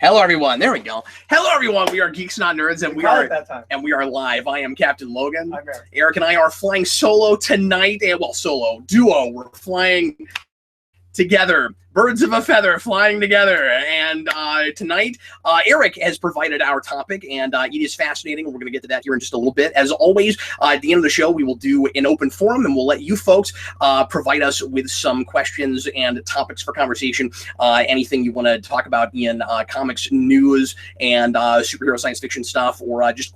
Hello, everyone. There we go. Hello, everyone. We are Geeks Not Nerds, and we are live. I am Captain Logan. I'm Eric. Eric and I are flying solo tonight, and solo duo. We're flying together, birds of a feather, flying together. And tonight, Eric has provided our topic, and it is fascinating. We're going to get to that here in just a little bit. As always, at the end of the show, we will do an open forum, and we'll let you folks provide us with some questions and topics for conversation. Anything you want to talk about in comics news and superhero science fiction stuff, or just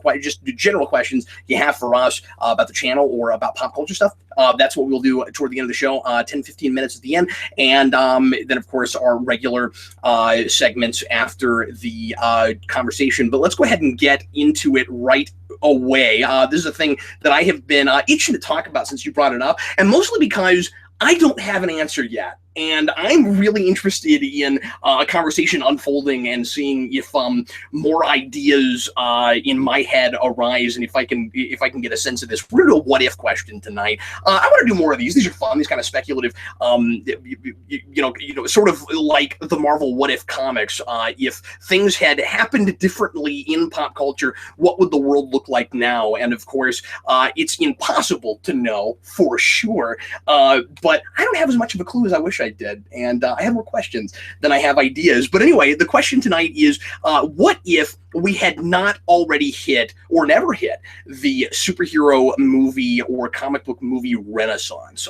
general questions you have for us about the channel or about pop culture stuff. That's what we'll do toward the end of the show, 10-15 minutes at the end. And then, of course, our regular segments after the conversation. But let's go ahead and get into it right away. This is a thing that I have been itching to talk about since you brought it up, and mostly because I don't have an answer yet. And I'm really interested in a conversation unfolding and seeing if more ideas in my head arise, and if I can get a sense of this. We're gonna do a what if question tonight. I want to do more of these. These are fun. These kind of speculative, sort of like the Marvel what if comics. If things had happened differently in pop culture, what would the world look like now? And of course, it's impossible to know for sure. But I don't have as much of a clue as I wish I did, and I have more questions than I have ideas. But anyway, the question tonight is, what if we had not already hit, or never hit, the superhero movie or comic book movie renaissance?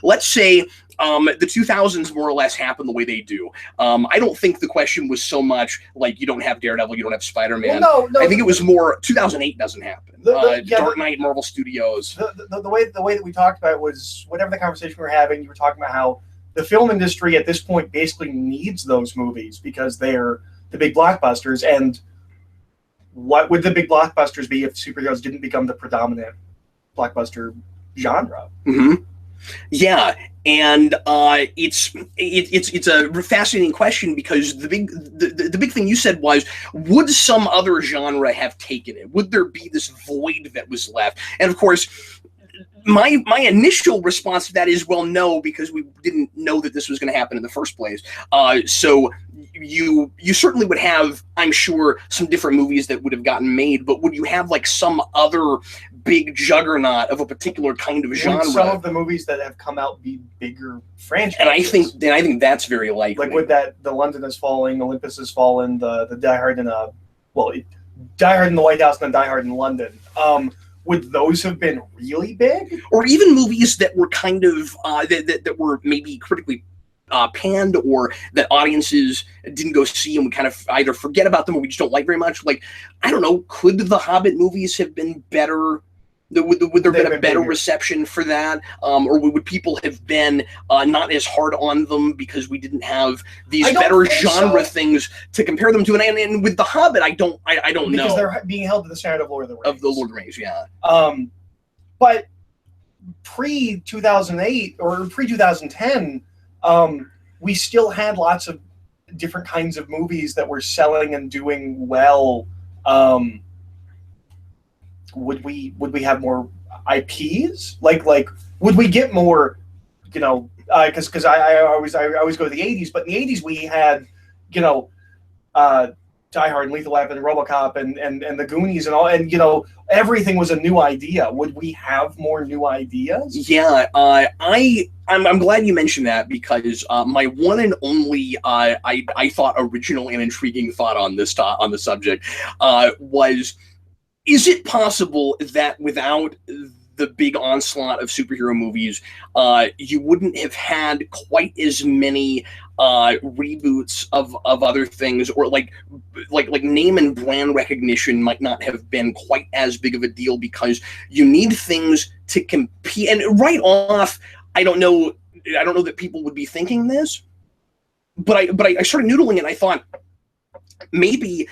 Let's say the 2000s more or less happened the way they do. I don't think the question was so much like you don't have Daredevil, you don't have Spider-Man. Well, no, I think it was more 2008 doesn't happen. Dark Knight, Marvel Studios. The way that we talked about it was, whatever the conversation we were having, you were talking about how the film industry at this point basically needs those movies because they're the big blockbusters. And what would the big blockbusters be if superheroes didn't become the predominant blockbuster genre? Mm-hmm. Yeah, and it's a fascinating question because the big thing you said was, would some other genre have taken it? Would there be this void that was left? And of course, my initial response to that is, well, no, because we didn't know that this was going to happen in the first place. So you certainly would have, I'm sure, some different movies that would have gotten made, but would you have like some other big juggernaut of a particular kind of genre? Would some of the movies that have come out be bigger franchises? And I think that's very likely. Like, would that the London is Falling, Olympus has fallen, the Die Hard in Die Hard in the White House and then Die Hard in London. Would those have been really big? Or even movies that were kind of that were maybe critically panned, or that audiences didn't go see and we kind of either forget about them or we just don't like very much. Like, I don't know, could the Hobbit movies have been better? Would there have been a better reception for that? Or would people have been not as hard on them because we didn't have these better genre things to compare them to? And with The Hobbit, I don't know. Because they're being held to the standard of Lord of the Rings. Of the Lord of the Rings, yeah. But pre-2008 or pre-2010, we still had lots of different kinds of movies that were selling and doing well. Would we have more IPs? Like would we get more? Because I always go to the 80s, but in the 80s we had Die Hard and Lethal Weapon and RoboCop and the Goonies and all, and everything was a new idea. Would we have more new ideas? Yeah, I'm glad you mentioned that, because my one and only I thought original and intriguing thought on this on the subject was, is it possible that without the big onslaught of superhero movies, you wouldn't have had quite as many reboots of other things, or like name and brand recognition might not have been quite as big of a deal because you need things to compete? And right off, I don't know that people would be thinking this, but I started noodling it and I thought maybe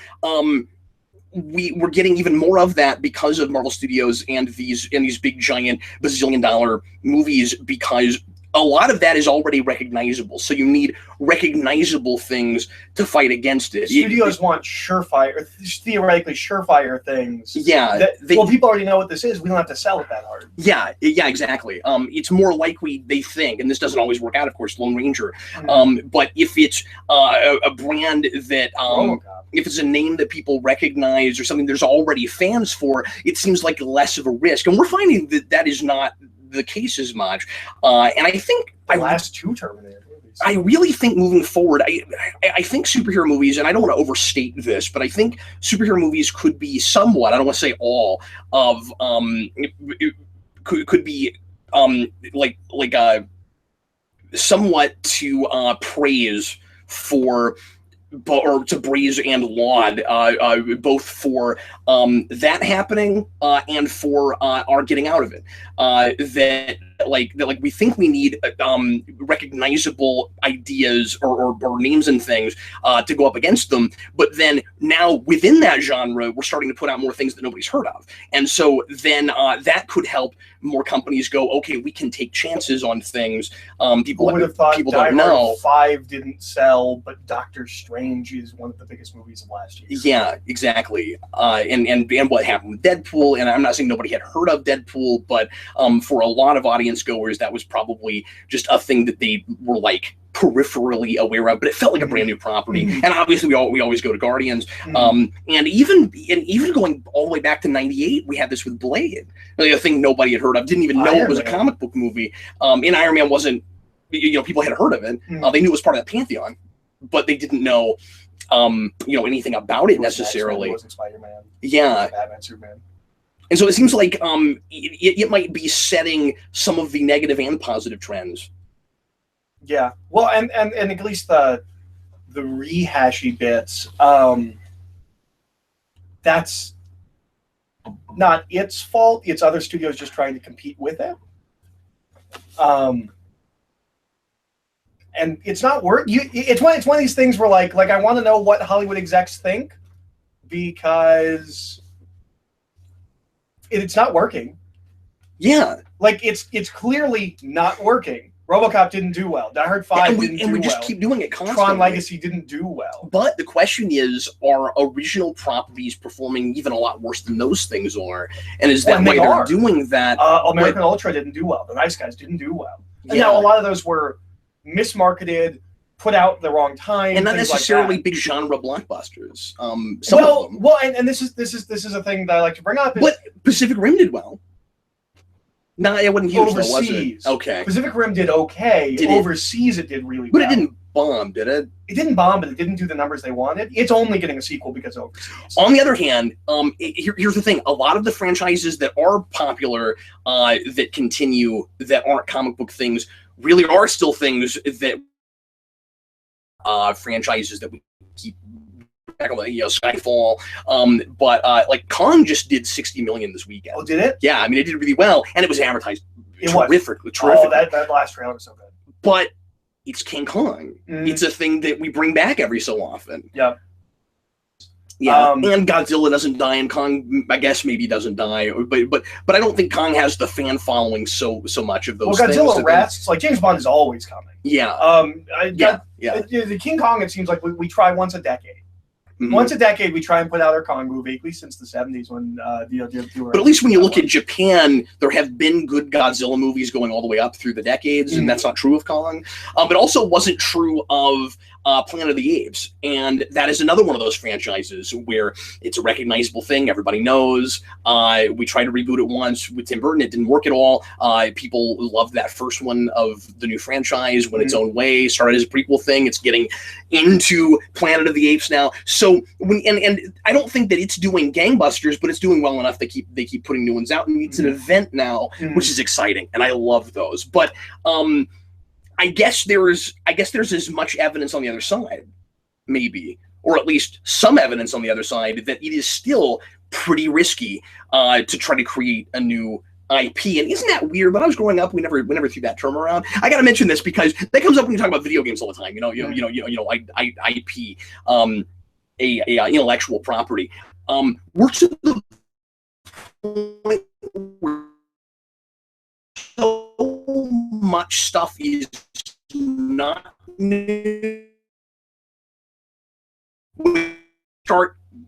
we were getting even more of that because of Marvel Studios and these big giant bazillion-dollar movies, because a lot of that is already recognizable. So you need recognizable things to fight against it. Studios want surefire, theoretically surefire things. Yeah. Well, people already know what this is. We don't have to sell it that hard. Yeah, exactly. It's more likely, they think, and this doesn't always work out, of course, Lone Ranger. But if it's a brand that if it's a name that people recognize or something there's already fans for, it seems like less of a risk. And we're finding that that is not the case as much. And I think the last two Terminator movies. I really think moving forward, I think superhero movies, and I don't want to overstate this, but I think superhero movies could be somewhat, I don't want to say all, of could be somewhat to praise for, or to praise and laud, both for that happening and for our getting out of it. That we think we need recognizable ideas or names and things to go up against them, but then now within that genre, we're starting to put out more things that nobody's heard of, and so then that could help more companies go, okay, we can take chances on things. People would have thought people Die don't know. Hard 5 didn't sell, but Doctor Strange is one of the biggest movies of last year. Yeah, exactly. And what happened with Deadpool, and I'm not saying nobody had heard of Deadpool, but for a lot of audience goers, that was probably just a thing that they were like peripherally aware of, but it felt like a brand new property. And obviously we always go to Guardians. And even going all the way back to 98, we had this with Blade, like a thing nobody had heard of, didn't even know it was a comic book movie. And Iron Man wasn't, people had heard of it. They knew it was part of the Pantheon, but they didn't know anything about it necessarily. It wasn't Spider-Man. Yeah. Batman, Superman. And so it seems like it might be setting some of the negative and positive trends. Yeah. Well, and at least the rehashy bits, that's not its fault. It's other studios just trying to compete with it. And it's not work. It's one of these things where like I want to know what Hollywood execs think, because it's not working. Yeah. Like it's clearly not working. RoboCop didn't do well. Die Hard 5 didn't do well. And we just keep doing it constantly. Tron Legacy didn't do well. But the question is, are original properties performing even a lot worse than those things are? And is that why they're doing that? American Ultra didn't do well. The Nice Guys didn't do well. And now a lot of those were mismarketed, put out the wrong time, and not necessarily big genre blockbusters. And this is a thing that I like to bring up. But Pacific Rim did well. No, it wasn't huge, overseas. Though, was it? Okay. Pacific Rim did okay. Overseas, it did really well. But it didn't bomb, did it? It didn't bomb, but it didn't do the numbers they wanted. It's only getting a sequel because overseas. On the other hand, here's the thing. A lot of the franchises that are popular, that continue, that aren't comic book things, really are still things that franchises that we keep back on, Skyfall. But like Kong just did 60 million this weekend. Oh, did it? Yeah, I mean, it did really well, and it was advertised terrific. Oh, that last trailer was so good. But it's King Kong. It's a thing that we bring back every so often. Yeah. Yeah, and Godzilla doesn't die, and Kong, I guess, maybe doesn't die, but I don't think Kong has the fan following so much of those. Well, Godzilla rests. Like James Bond is always coming. Yeah. The King Kong, it seems like we try once a decade. Once a decade, we try and put out our Kong movie, at least since the 70s when But at least when you look at Japan, there have been good Godzilla movies going all the way up through the decades, and that's not true of Kong. But also wasn't true of Planet of the Apes, and that is another one of those franchises where it's a recognizable thing, everybody knows. We tried to reboot it once with Tim Burton, it didn't work at all. People loved that first one of the new franchise, went its own way, started as a prequel thing. It's getting into Planet of the Apes now. So and I don't think that it's doing gangbusters, but it's doing well enough. They keep putting new ones out, and it's an event now, which is exciting, and I love those. But I guess there's as much evidence on the other side, maybe, or at least some evidence on the other side, that it is still pretty risky to try to create a new IP. And isn't that weird? When I was growing up, we never threw that term around. I got to mention this because that comes up when you talk about video games all the time. IP, a intellectual property. We're to the point where so much stuff is not new.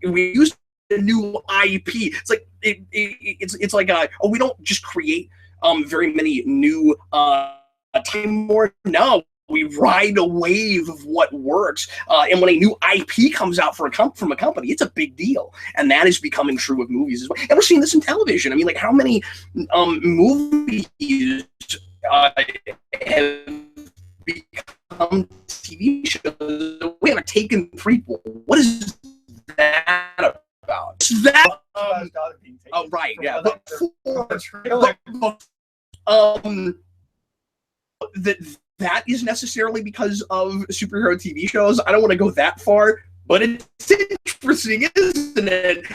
We use a new IP. It's like it's like we don't just create very many new time more. No, we ride a wave of what works, and when a new IP comes out from a company, it's a big deal, and that is becoming true of movies as well. And we're seeing this in television. I mean, like, how many movies have become TV shows? We have a Taken prequel. What is that about? Is that oh, right, yeah. That is necessarily because of superhero TV shows. I don't want to go that far, but it's interesting, isn't it?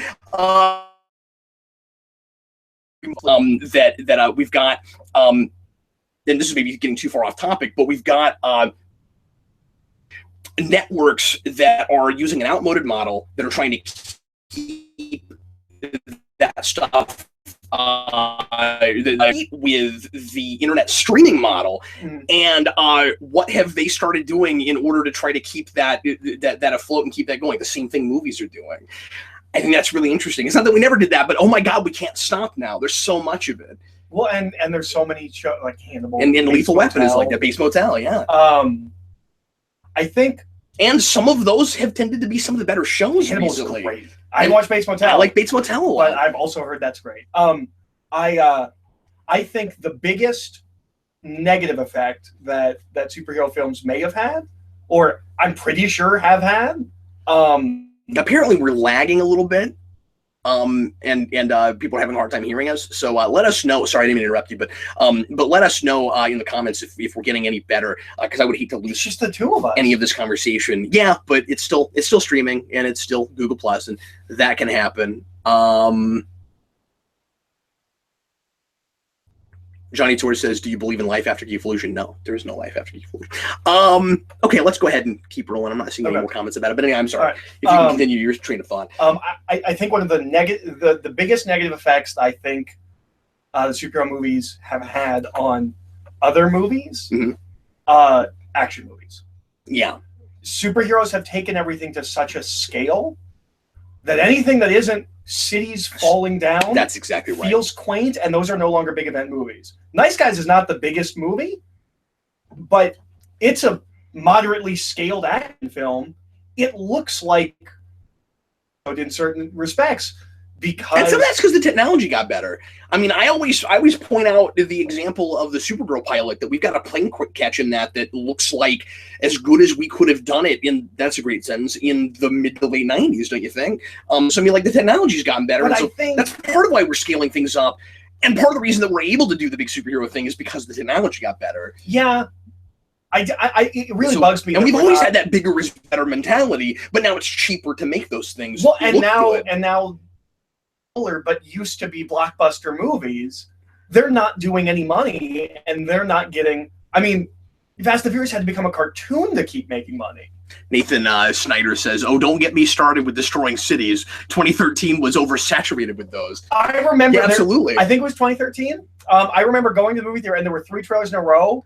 That we've got, and this is maybe getting too far off topic, but we've got networks that are using an outmoded model that are trying to keep that stuff with the internet streaming model. And what have they started doing in order to try to keep that afloat and keep that going? The same thing movies are doing. I think that's really interesting. It's not that we never did that, but oh my God, we can't stop now. There's so much of it. Well, and there's so many shows like Hannibal and Lethal Weapon is like that. Base Motel, yeah. I think, and some of those have tended to be some of the better shows Hannibal's recently. Great. I watched Bates Motel. I like Bates Motel a lot. But I've also heard that's great. I think the biggest negative effect that superhero films may have had, or I'm pretty sure have had. Apparently, we're lagging a little bit. And people are having a hard time hearing us. So let us know. Sorry, I didn't mean to interrupt you, but let us know in the comments if we're getting any better, because I would hate to lose just the two of us any of this conversation. Yeah, but it's still streaming, and it's still Google Plus, and that can happen. Johnny Torres says, "Do you believe in life after Geekvolution?" No, there is no life after Geekvolution. Okay, let's go ahead and keep rolling. I'm not seeing any more comments about it, but anyway, I'm sorry. Right. If you can continue your train of thought. I think one of the biggest negative effects I think the superhero movies have had on other movies, action movies. Yeah. Superheroes have taken everything to such a scale that anything that isn't cities falling down, that's exactly right, feels quaint, and those are no longer big event movies. Nice Guys is not the biggest movie, but it's a moderately scaled action film. It looks like, in certain respects, because and some of that's because the technology got better. I mean, I always point out the example of the Supergirl pilot, that we've got a plane catch in that looks like as good as we could have done it in, that's a great sentence, in the mid to late 90s, don't you think? So I mean, like, the technology's gotten better, but and so that's part of why we're scaling things up. And part of the reason that we're able to do the big superhero thing is because the technology got better. Yeah. It really bugs me. And we've always had that bigger is better mentality, but now it's cheaper to make those things. Well, and now, but used to be blockbuster movies, they're not doing any money, and they're not getting. I mean, Fast and Furious had to become a cartoon to keep making money. Nathan Snyder says, "Oh, don't get me started with destroying cities. 2013 was oversaturated with those." I remember, yeah, absolutely. I think it was 2013. I remember going to the movie theater, and there were 3 trailers in a row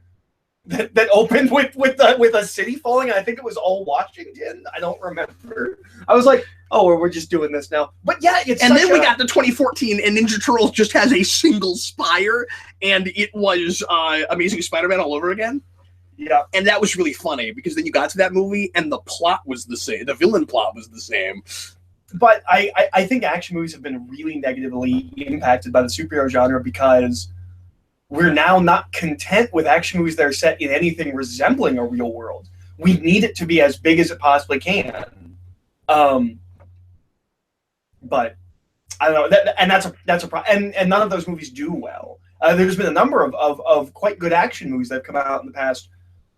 that opened with a city falling. And I think it was all Washington. I don't remember. I was like, "Oh, we're just doing this now." But yeah, it's and then we got to 2014, and Ninja Turtles just has a single spire, and it was Amazing Spider-Man all over again. Yeah, and that was really funny, because then you got to that movie and the plot was the same. The villain plot was the same. But I think action movies have been really negatively impacted by the superhero genre, because we're now not content with action movies that are set in anything resembling a real world. We need it to be as big as it possibly can. But I don't know, and that's a problem. And none of those movies do well. There's been a number of quite good action movies that have come out in the past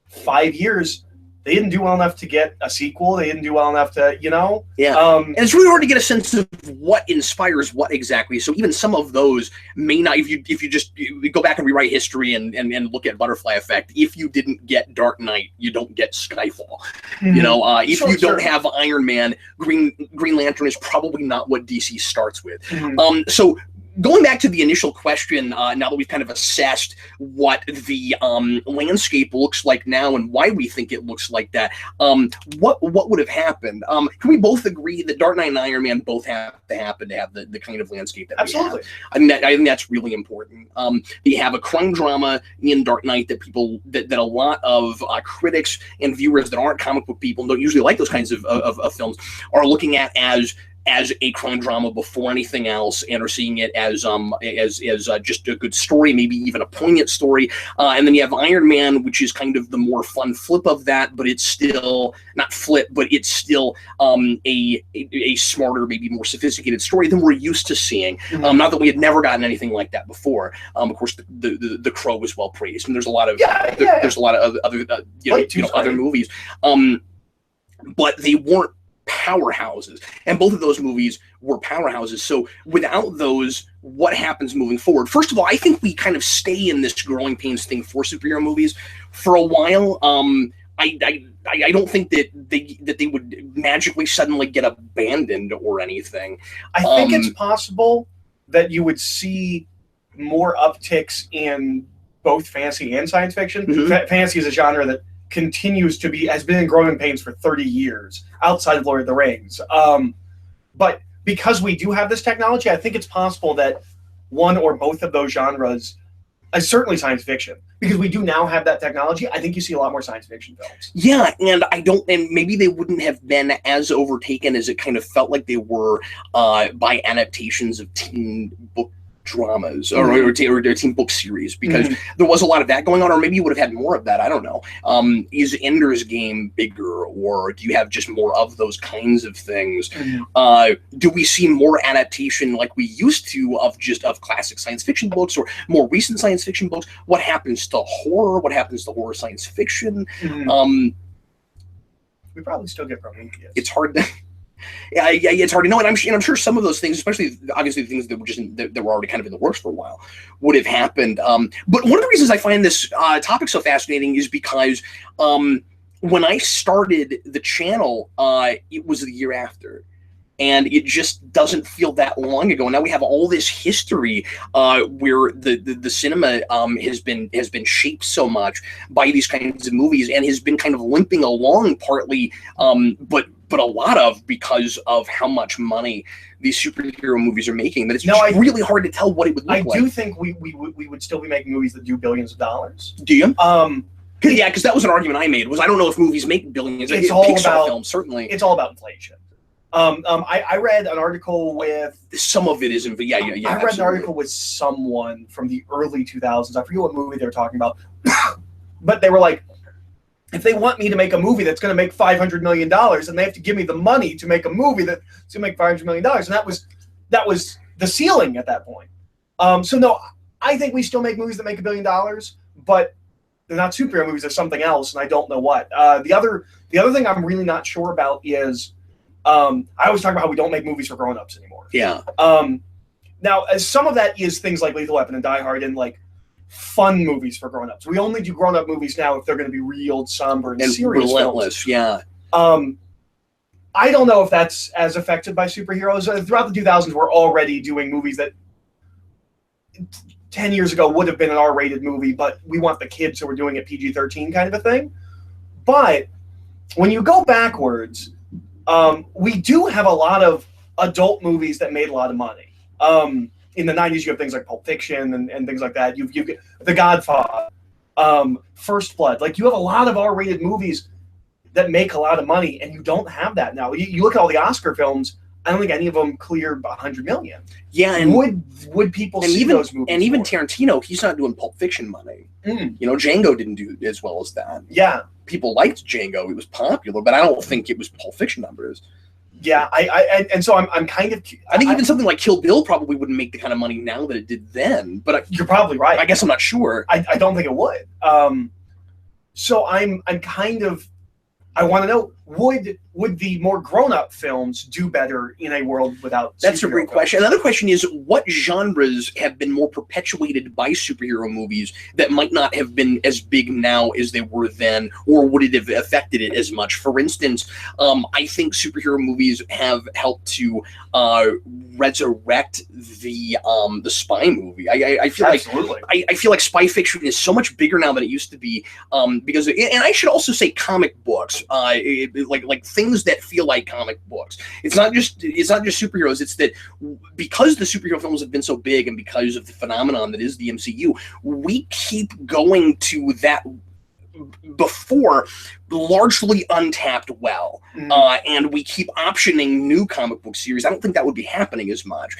5 years. They didn't do well enough to get a sequel. They didn't do well enough to, Yeah. And it's really hard to get a sense of what inspires what exactly. So even some of those may not, if you just go back and rewrite history and look at Butterfly Effect, if you didn't get Dark Knight, you don't get Skyfall. Mm-hmm. If you don't have Iron Man, Green Lantern is probably not what DC starts with. Mm-hmm. So going back to the initial question, now that we've kind of assessed what the landscape looks like now and why we think it looks like that, what would have happened? Can we both agree that Dark Knight and Iron Man both have to happen to have the kind of landscape that Absolutely. we have? I think that's really important. You have a crime drama in Dark Knight that people that a lot of critics and viewers that aren't comic book people and don't usually like those kinds of films are looking at as a crime drama before anything else, and are seeing it as just a good story, maybe even a poignant story. And then you have Iron Man, which is kind of the more fun flip of that, but it's still not flip, but it's still a smarter, maybe more sophisticated story than we're used to seeing. Mm-hmm. Not that we had never gotten anything like that before. Of course, the Crow was well praised, and there's a lot of there's a lot of other other movies, but they weren't powerhouses, and both of those movies were powerhouses. So without those, what happens moving forward? First of all, I think we kind of stay in this growing pains thing for superhero movies for a while. I don't think that they would magically suddenly get abandoned or anything. I think it's possible that you would see more upticks in both fantasy and science fiction. Mm-hmm. Fantasy is a genre that has been in growing pains for 30 years outside of Lord of the Rings. But because we do have this technology, I think it's possible that one or both of those genres, certainly science fiction, because we do now have that technology, I think you see a lot more science fiction films. Yeah, and maybe they wouldn't have been as overtaken as it kind of felt like they were by adaptations of teen book dramas or teen book series, because there was a lot of that going on, or maybe you would have had more of that. I don't know. Is Ender's Game bigger, or do you have just more of those kinds of things? Do we see more adaptation like we used to of classic science fiction books or more recent science fiction books? What happens to horror? What happens to horror science fiction? We probably still get Prometheus. It's hard to Yeah, it's hard to know, and I'm sure some of those things, especially obviously the things that were already kind of in the works for a while, would have happened. But one of the reasons I find this topic so fascinating is because when I started the channel, it was the year after. And it just doesn't feel that long ago. Now we have all this history where the cinema has been shaped so much by these kinds of movies, and has been kind of limping along partly, but a lot of because of how much money these superhero movies are making. That it's really hard to tell what it would look like. I do think we would still be making movies that do billions of dollars. Do you? Because that was an argument I made. I don't know if movies make billions. It's all Pixar about films, certainly. It's all about inflation. I read an article with some of it isn't, but yeah. I read an article with someone from the early 2000s. I forget what movie they were talking about, but they were like, if they want me to make a movie that's going to make $500 million, then they have to give me the money to make a movie that's going to make $500 million, and that was the ceiling at that point. So no, I think we still make movies that make $1 billion, but they're not superhero movies. They're something else, and I don't know what. The other thing I'm really not sure about is. I always talk about how we don't make movies for grown-ups anymore. Yeah. Now, some of that is things like Lethal Weapon and Die Hard and like fun movies for grown-ups. We only do grown-up movies now if they're going to be real, somber, and serious relentless. films. Yeah. I don't know if that's as affected by superheroes. Throughout the 2000s, we're already doing movies that 10 years ago would have been an R-rated movie, but we want the kids, so we're doing it PG-13 kind of a thing. But when you go backwards, we do have a lot of adult movies that made a lot of money. In the 90s, you have things like Pulp Fiction and things like that. You've The Godfather, First Blood. Like, you have a lot of R-rated movies that make a lot of money, and you don't have that now. You look at all the Oscar films, I don't think any of them cleared $100 million. Yeah, and would people see those movies? And even Tarantino, he's not doing Pulp Fiction money. Django didn't do as well as that. Yeah. People liked Django; it was popular, but I don't think it was Pulp Fiction numbers. Yeah, and so I'm kind of. I think even something like Kill Bill probably wouldn't make the kind of money now that it did then. But you're probably right. I guess I'm not sure. I don't think it would. So I'm kind of. I want to know would the more grown-up films do better in a world without That's a great films? question. Another question is, what genres have been more perpetuated by superhero movies that might not have been as big now as they were then, or would it have affected it as much? For instance, I think superhero movies have helped to resurrect the spy movie. I feel Absolutely. like I feel like spy fiction is so much bigger now than it used to be, because, and I should also say comic books, like things that feel like comic books. It's not just superheroes. It's that because the superhero films have been so big, and because of the phenomenon that is the MCU, we keep going to that before largely untapped well, and we keep optioning new comic book series. I don't think that would be happening as much.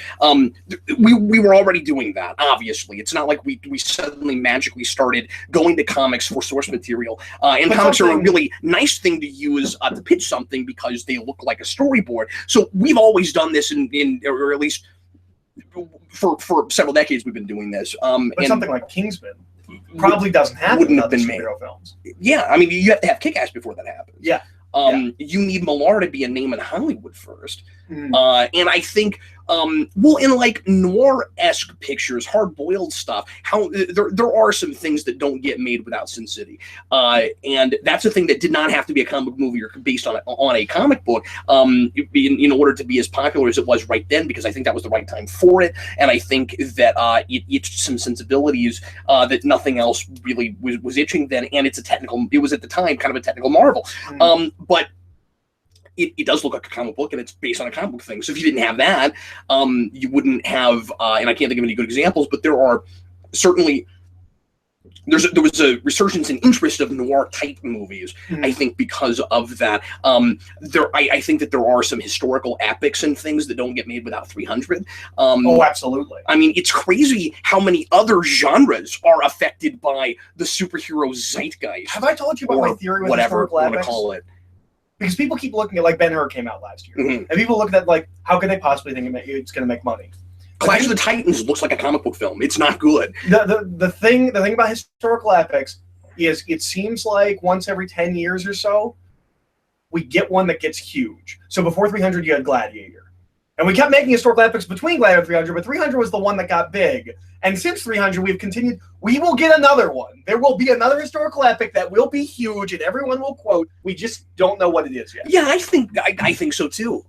We were already doing that, obviously. It's not like we suddenly magically started going to comics for source material, and comics are a really nice thing to use to pitch something because they look like a storyboard. So we've always done this or at least for several decades we've been doing this. But something like Kingsman probably doesn't happen. Wouldn't have been superhero made. Films. Yeah, I mean, you have to have Kick-Ass before that happens. Yeah. You need Millar to be a name in Hollywood first. And I think, well, in like noir-esque pictures, hard-boiled stuff, how there are some things that don't get made without Sin City. And that's a thing that did not have to be a comic book movie or based on a comic book in order to be as popular as it was right then, because I think that was the right time for it. And I think that it itched some sensibilities that nothing else really was itching then. And it was at the time kind of a technical marvel. But it does look like a comic book, and it's based on a comic book thing. So if you didn't have that, you wouldn't have, and I can't think of any good examples, but there are certainly, there was a resurgence in interest of noir-type movies, I think, because of that. I think that there are some historical epics and things that don't get made without 300. Oh, absolutely. I mean, it's crazy how many other genres are affected by the superhero zeitgeist. Have I told you about my theory with whatever historical you want to epics? call it? Because people keep looking at, like, Ben-Hur came out last year, and people look at that like, how can they possibly think it's going to make money? Clash of the Titans looks like a comic book film. It's not good. The thing about historical epics is it seems like once every 10 years or so, we get one that gets huge. So before 300, you had Gladiator. And we kept making historical epics between Gladiator and 300, but 300 was the one that got big. And since 300, we've continued. We will get another one. There will be another historical epic that will be huge, and everyone will quote. We just don't know what it is yet. Yeah, I think so too.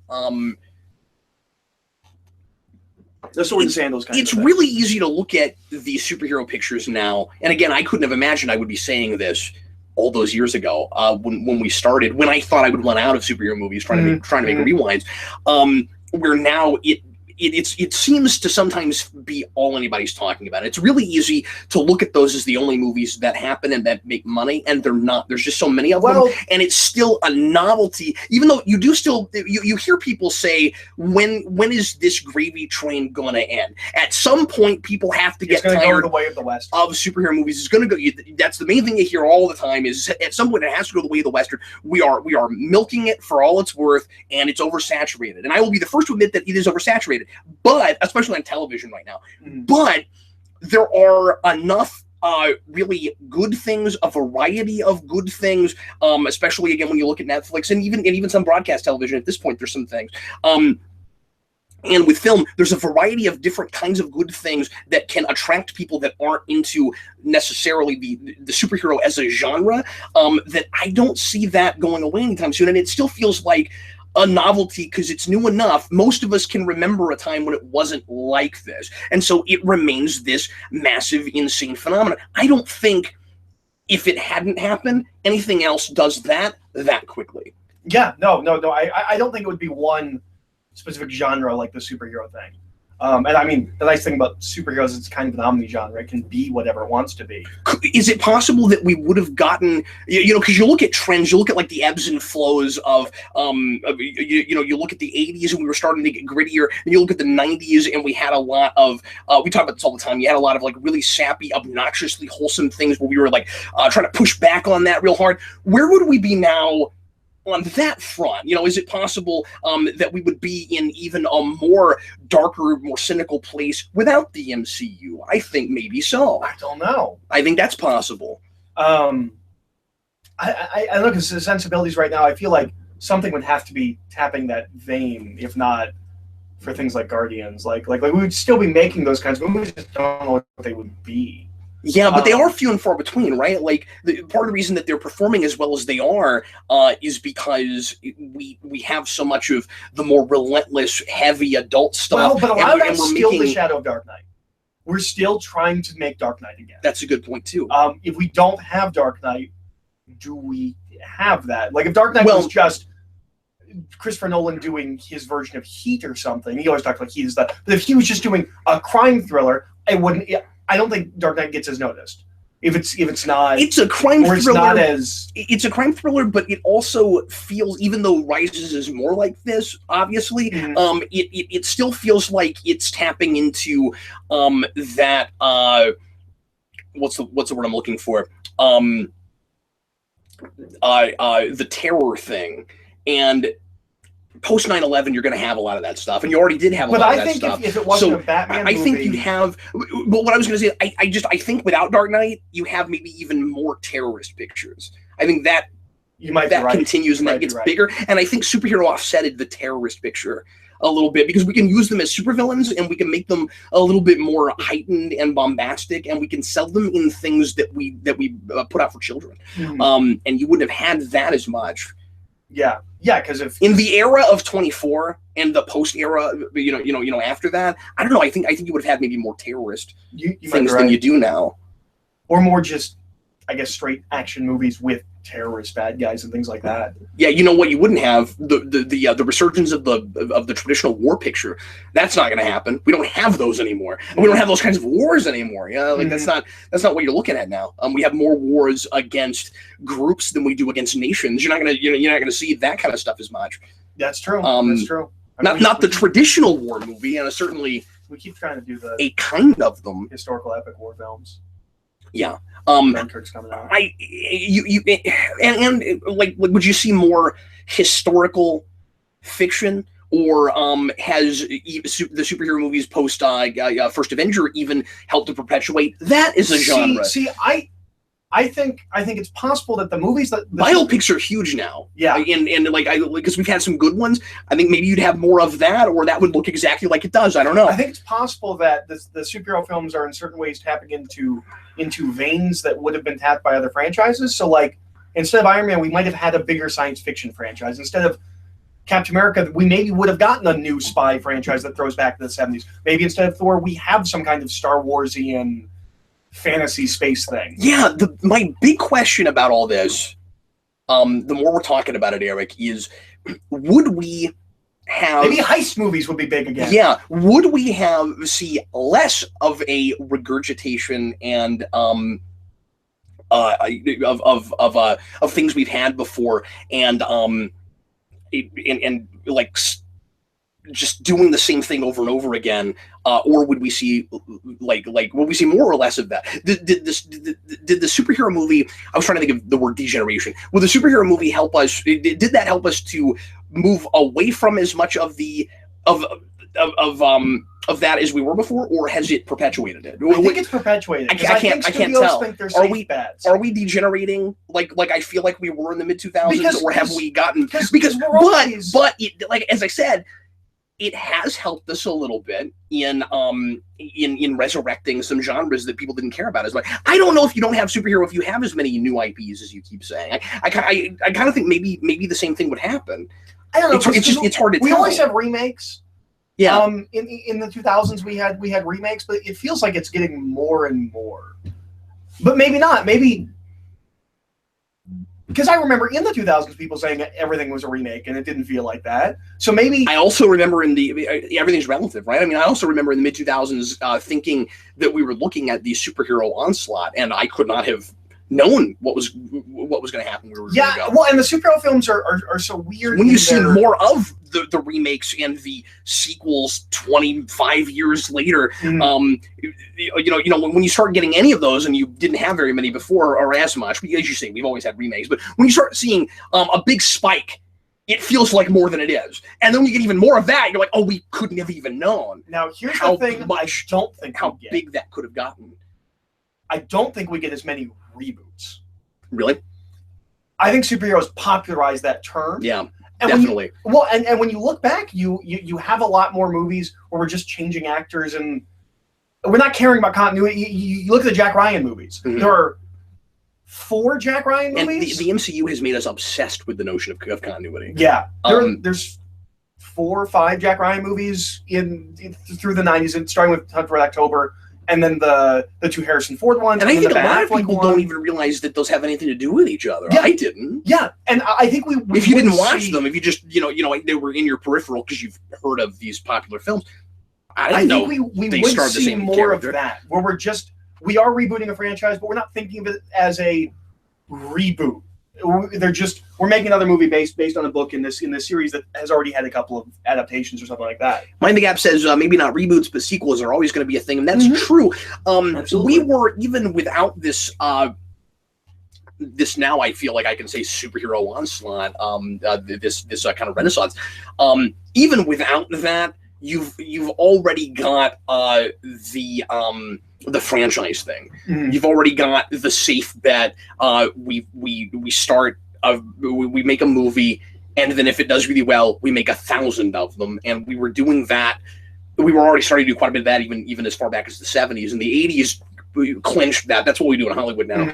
That's what we're saying. Those kinds. It's really easy to look at the superhero pictures now, and again, I couldn't have imagined I would be saying this all those years ago when we started. When I thought I would run out of superhero movies, trying to make rewinds. Where now it seems to sometimes be all anybody's talking about. It's really easy to look at those as the only movies that happen and that make money, and they're not. There's just so many of them, and it's still a novelty. Even though you hear people say, when is this gravy train going to end? At some point, people have to get tired the way of the West of superhero movies. It's going to go. That's the main thing you hear all the time. Is at some point it has to go the way of the Western. We are milking it for all it's worth, and it's oversaturated. And I will be the first to admit that it is oversaturated. But especially on television right now, but there are enough really good things, a variety of good things, especially again when you look at Netflix and even some broadcast television at this point. There's some things. And with film, there's a variety of different kinds of good things that can attract people that aren't into necessarily the superhero as a genre. That I don't see that going away anytime soon, and it still feels like a novelty because it's new enough. Most of us can remember a time when it wasn't like this, and so it remains this massive, insane phenomenon. I don't think if it hadn't happened, anything else does that quickly. Yeah, no. I don't think it would be one specific genre like the superhero thing. And I mean, the nice thing about superheroes, it's kind of an omni-genre. It can be whatever it wants to be. Is it possible that we would have gotten, because you look at trends, you look at like the ebbs and flows of, you look at the 80s and we were starting to get grittier, and you look at the 90s and we had a lot of, we talk about this all the time, you had a lot of like really sappy, obnoxiously wholesome things where we were like trying to push back on that real hard. Where would we be now on that front? Is it possible that we would be in even a more darker, more cynical place without the MCU? I think maybe so. I don't know. I think that's possible. I look at the sensibilities right now. I feel like something would have to be tapping that vein, if not for things like Guardians. Like we would still be making those kinds of movies, just don't know what they would be. Yeah, but they are few and far between, right? Like, part of the reason that they're performing as well as they are is because we have so much of the more relentless, heavy adult stuff. Well, but a lot of that's still the shadow of Dark Knight. We're still trying to make Dark Knight again. That's a good point, too. If we don't have Dark Knight, do we have that? Like, if Dark Knight was just Christopher Nolan doing his version of Heat or something, he always talks like Heat is that. But if he was just doing a crime thriller, I don't think Dark Knight gets as noticed. If it's not, it's a crime thriller. It's not as. It's a crime thriller, but it also feels, even though Rises is more like this, obviously, it still feels like it's tapping into that. What's the word I'm looking for? The terror thing, and post 9/11, you're going to have a lot of that stuff, and you already did have a lot of that stuff. But I think if it wasn't a Batman movie, I think you'd have. Well, what I was going to say, I think without Dark Knight, you have maybe even more terrorist pictures. I think that continues and that gets bigger, and I think superhero offsetted the terrorist picture a little bit because we can use them as supervillains and we can make them a little bit more heightened and bombastic, and we can sell them in things that we put out for children. And you wouldn't have had that as much. Yeah, because if in the era of 24 and the post era, after that, I don't know. I think you would have had maybe more terrorist things than you do now, or more just, I guess, straight action movies with terrorist bad guys and things like that. Yeah, you know what? You wouldn't have the resurgence of the traditional war picture. That's not going to happen. We don't have those anymore, and we don't have those kinds of wars anymore. Yeah, like that's not what you're looking at now. We have more wars against groups than we do against nations. You're not gonna see that kind of stuff as much. That's true. That's true. Not the traditional war movie, and certainly we keep trying to do a kind of them historical epic war films. Yeah. Dunkirk's coming out. Would you see more historical fiction, or has the superhero movies post First Avenger even helped to perpetuate that as a genre? I think it's possible that the movies that biopics are huge now. Yeah, because we've had some good ones. I think maybe you'd have more of that, or that would look exactly like it does. I don't know. I think it's possible that the superhero films are in certain ways tapping into veins that would have been tapped by other franchises. So, like, instead of Iron Man, we might have had a bigger science fiction franchise. Instead of Captain America, we maybe would have gotten a new spy franchise that throws back to the 70s. Maybe instead of Thor, we have some kind of Star Warsian fantasy space thing. Yeah, my big question about all this, the more we're talking about it, Eric, is would we have maybe heist movies would be big again? Yeah, would we see less of a regurgitation and of things we've had before, and like just doing the same thing over and over again, or would we see would we see more or less of that? Did the superhero movie? I was trying to think of the word degeneration. Would the superhero movie help us? Did that help us to move away from as much of that as we were before, or has it perpetuated it? I think it's perpetuated. I can't tell. Are we degenerating like I feel like we were in the mid 2000s, or have we gotten because as I said, it has helped us a little bit in resurrecting some genres that people didn't care about as much. I don't know if you don't have superhero, if you have as many new IPs as you keep saying. I kind of think maybe the same thing would happen. I don't know. It's hard to tell. We always have remakes. Yeah. In the 2000s, we had remakes, but it feels like it's getting more and more. But maybe not. Maybe because I remember in the 2000s people saying everything was a remake, and it didn't feel like that. So maybe I also remember everything's relative, right? I mean, I also remember in the mid 2000s thinking that we were looking at the superhero onslaught, and I could not have known what was going to happen. Well, and the superhero films are so weird. When you see more of the remakes and the sequels 25 years later, when you start getting any of those, and you didn't have very many before or as much, as you say, we've always had remakes, but when you start seeing a big spike, it feels like more than it is. And then when you get even more of that, you're like, oh, we couldn't have even known. Now, here's the thing, I don't think how big that could have gotten. I don't think we get as many reboots. Really? I think superheroes popularized that term. Yeah. And Definitely. And when you look back, you have a lot more movies where we're just changing actors and we're not caring about continuity. You look at the Jack Ryan movies. Mm-hmm. There are 4 Jack Ryan movies. And the MCU has made us obsessed with the notion of continuity. Yeah. There's 4 or 5 Jack Ryan movies through the 90s, and starting with Hunt for Red October, and then the 2 Harrison Ford ones. And I think a lot of people don't even realize that those have anything to do with each other. Yeah. I didn't. Yeah, and I think we if you didn't watch them, if you just they were in your peripheral because you've heard of these popular films. I think we would see more of that, where we are rebooting a franchise, but we're not thinking of it as a reboot. We're making another movie based on a book in this series that has already had a couple of adaptations or something like that. Mind the Gap says maybe not reboots, but sequels are always going to be a thing, and that's true. We were, even without this this now, I feel like I can say superhero onslaught, this kind of renaissance. Even without that, you've already got the franchise thing. You've already got the safe bet. We start we make a movie, and then if it does really well, we make 1,000 of them. And we were doing that. We were already starting to do quite a bit of that, even as far back as the 70s. In the 80s, we clinched that. That's what we do in Hollywood now.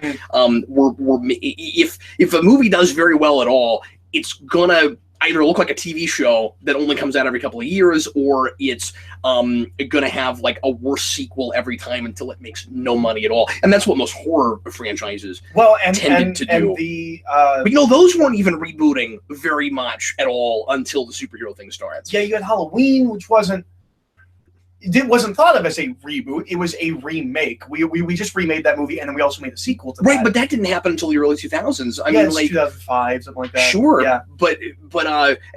If a movie does very well at all, it's gonna either look like a TV show that only comes out every couple of years, or it's gonna have like a worse sequel every time until it makes no money at all. And that's what most horror franchises tended to do. But those weren't even rebooting very much at all until the superhero thing starts. Yeah, you had Halloween, which wasn't thought of as a reboot. It was a remake. We just remade that movie, and then we also made a sequel to that. Right, but that didn't happen until the early 2000s. I mean, like 2005, something like that. Sure, yeah. But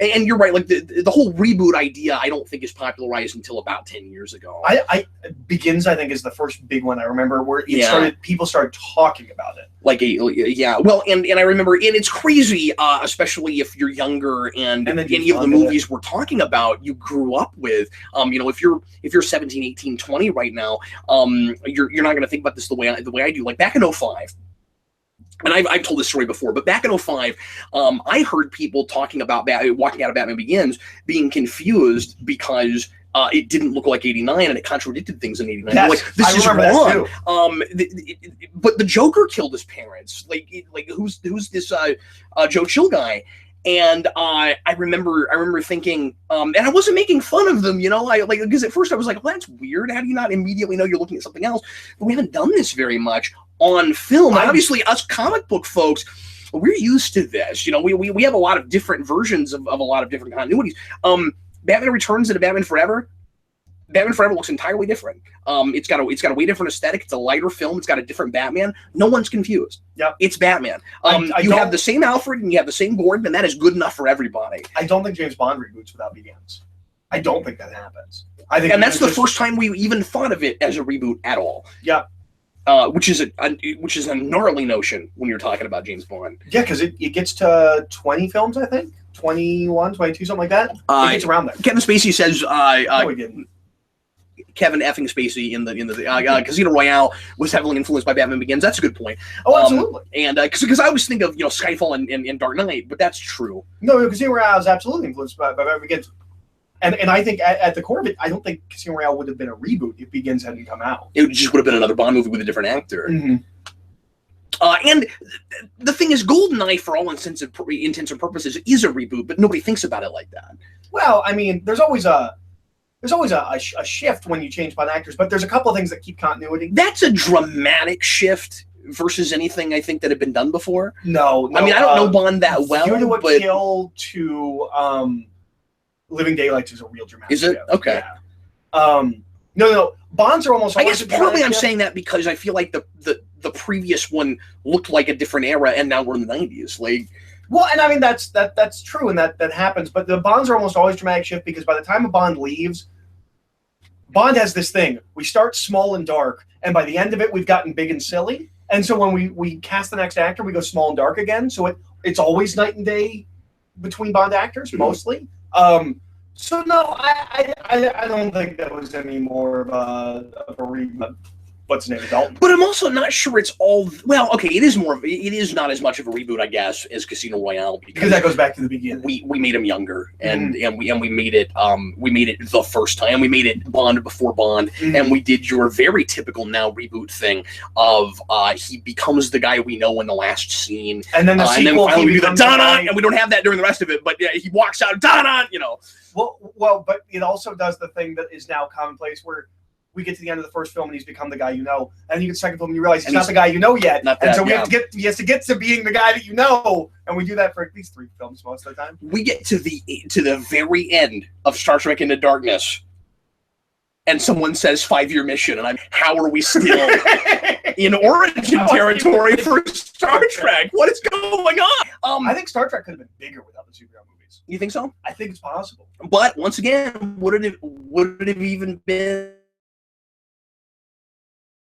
and you're right. Like the whole reboot idea, I don't think is popularized until about 10 years ago. Begins, I think, is the first big one I remember where people started talking about it. Well, and I remember, and it's crazy, especially if you're younger and any of the movies we're talking about you grew up with. If you're 17, 18, 20 right now, you're not going to think about this the way I do. Like back in 2005, and I've told this story before, but back in 2005, I heard people talking about walking out of Batman Begins being confused because it didn't look like 89 and it contradicted things in 89. Yes, like, this is wrong. But the Joker killed his parents. Like who's this Joe Chill guy? And I remember thinking, and I wasn't making fun of them, because at first I was like, well, that's weird. How do you not immediately know you're looking at something else? But we haven't done this very much on film. Obviously, us comic book folks, we're used to this. We have a lot of different versions of a lot of different continuities. Batman Returns and Batman Forever. Batman Forever looks entirely different. It's got a way different aesthetic. It's a lighter film. It's got a different Batman. No one's confused. Yep. It's Batman. You have the same Alfred and you have the same Gordon, and that is good enough for everybody. I don't think James Bond reboots without Begins. I don't think that happens. And that's the first time we even thought of it as a reboot at all. Yeah. Which is a gnarly notion when you're talking about James Bond. Yeah, because it gets to 20 films, I think. 21, 22, something like that. It gets around there. Kevin Spacey says no, he didn't. Kevin effing Spacey in the Casino Royale was heavily influenced by Batman Begins. That's a good point. Oh, absolutely. And because I always think of Skyfall and Dark Knight, but that's true. No, Casino Royale is absolutely influenced by Batman Begins. And I think at the core of it, I don't think Casino Royale would have been a reboot if Begins hadn't come out. It just would have been another Bond movie with a different actor. Mm-hmm. And the thing is, GoldenEye, for all intents and purposes, is a reboot, but nobody thinks about it like that. Well, I mean, there's always a shift when you change Bond actors, but there's a couple of things that keep continuity. That's a dramatic shift versus anything I think that had been done before. No. I mean, I don't know Bond that well. View to a Kill to Living Daylights is a real dramatic shift. Is it? Okay. Yeah. No. Bonds are almost. I guess partly I'm saying that because I feel like the previous one looked like a different era, and now we're in the 90s. Like, well, and I mean that's true, and that happens. But the Bonds are almost always dramatic shift because by the time a Bond leaves, Bond has this thing. We start small and dark, and by the end of it, we've gotten big and silly. And so when we cast the next actor, we go small and dark again. So it's always night and day between Bond actors, mostly. So no, I don't think that was any more of a reboot. what's his name, Dalton. But I'm also not sure it's all. Well, okay, it is not as much of a reboot, I guess, as Casino Royale because that goes back to the beginning. We made him younger, and we made it the first time. We made it Bond before Bond, and we did your very typical now reboot thing of he becomes the guy we know in the last scene, and then the sequel, and then finally we do the Donna, and we don't have that during the rest of it. But yeah, he walks out Donna, you know. Well, but it also does the thing that is now commonplace where we get to the end of the first film and he's become the guy you know, and you get the second film and you realize he's not the guy you know yet, and so he has to get to being the guy that you know, and we do that for at least 3 films most of the time. We get to the very end of Star Trek Into Darkness, and someone says 5-year mission, and how are we still in origin territory for Star Trek? What is going on? I think Star Trek could have been bigger without the superhero movies. You think so? I think it's possible. But once again, would it have even been?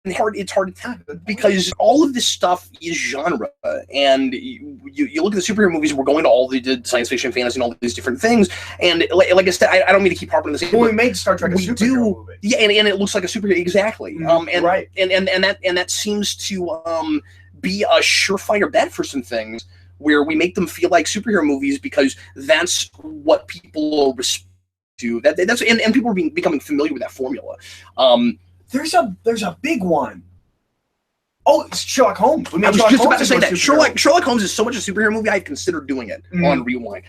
It's hard to tell because all of this stuff is genre, and you look at the superhero movies. We're going to all the science fiction, fantasy, and all these different things. And like I said, I don't mean to keep harping on the same. Well, we made Star Trek a superhero movie. Yeah, and it looks like a superhero exactly. Right. And that seems to be a surefire bet for some things where we make them feel like superhero movies because that's what people respond to. That's and people are becoming familiar with that formula. There's a big one. Oh, it's Sherlock Holmes. I was just about to say that. Sherlock Holmes is so much a superhero movie, I've considered doing it on Rewind.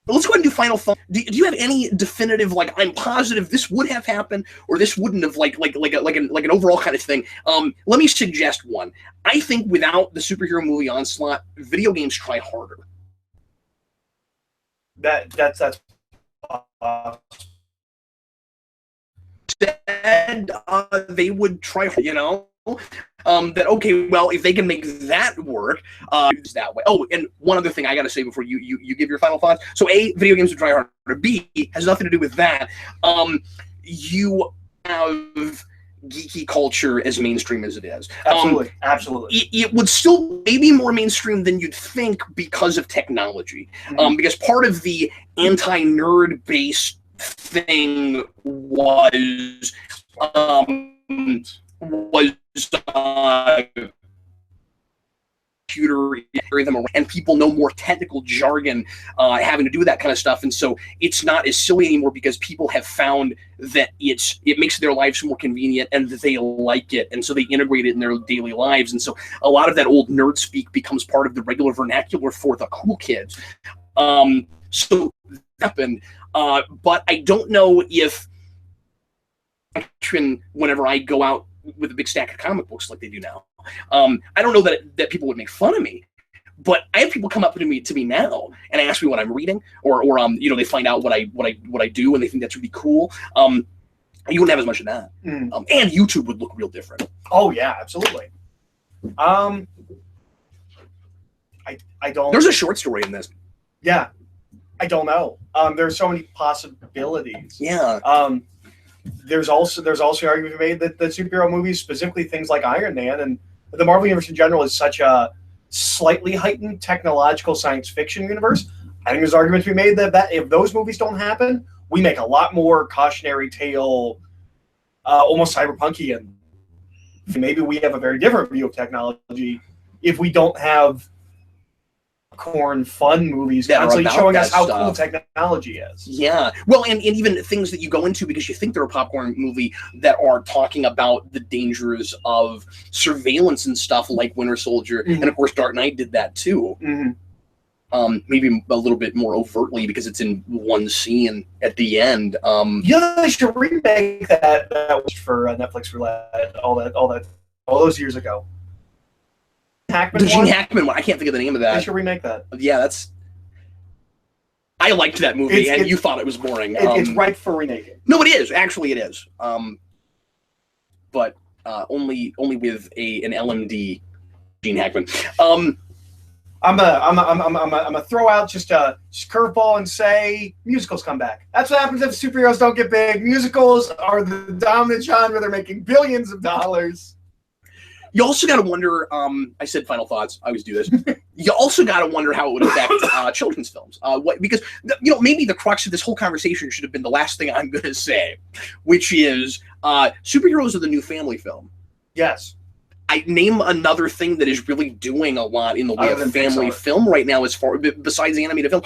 But let's go ahead and do final thoughts. Do you have any definitive, like, I'm positive this would have happened or this wouldn't have, like an overall kind of thing? Let me suggest one. I think without the superhero movie onslaught, video games try harder. That's Instead, they would try, that, okay, well, if they can make that work, it's that way. Oh, and one other thing I got to say before you give your final thoughts. So, A, video games would try harder. B, has nothing to do with that. You have geeky culture as mainstream as it is. Absolutely. It would still maybe more mainstream than you'd think because of technology. Because part of the anti-nerd based thing was computer and people know more technical jargon having to do with that kind of stuff, and so it's not as silly anymore because people have found that it makes their lives more convenient and that they like it, and so they integrate it in their daily lives, and so a lot of that old nerd speak becomes part of the regular vernacular for the cool kids. So that happened, but I don't know if whenever I go out with a big stack of comic books like they do now, I don't know that people would make fun of me, but I have people come up to me now and ask me what I'm reading, or they find out what I do and they think that's really cool. You wouldn't have as much of that, and YouTube would look real different. Oh yeah, absolutely. I don't. There's a short story in this. Yeah, I don't know. There's so many possibilities. Yeah. There's also an argument made that the superhero movies, specifically things like Iron Man and the Marvel Universe in general, is such a slightly heightened technological science fiction universe. I think there's an argument to be made that if those movies don't happen, we make a lot more cautionary tale, almost cyberpunkian. Maybe we have a very different view of technology if we don't have popcorn fun movies constantly showing us how cool technology is. Yeah. Well, and even things that you go into because you think they're a popcorn movie that are talking about the dangers of surveillance and stuff like Winter Soldier. And of course, Dark Knight did that too. Maybe a little bit more overtly because it's in one scene at the end. Yeah, they should remake that for Netflix roulette, all those years ago. The Gene Hackman one. I can't think of the name of that. They should remake that. Yeah, I liked that movie, and you thought it was boring. It's ripe for remaking. No, it is. Actually, it is. But only with an LMD Gene Hackman. I'm a throw out just a curveball and say musicals come back. That's what happens if superheroes don't get big. Musicals are the dominant genre. They're making billions of dollars. You also got to wonder. I said final thoughts. I always do this. You also got to wonder how it would affect children's films. Because maybe the crux of this whole conversation should have been the last thing I'm going to say, which is superheroes are the new family film. Yes. I name another thing that is really doing a lot in the way of family film right now, as far besides animated film.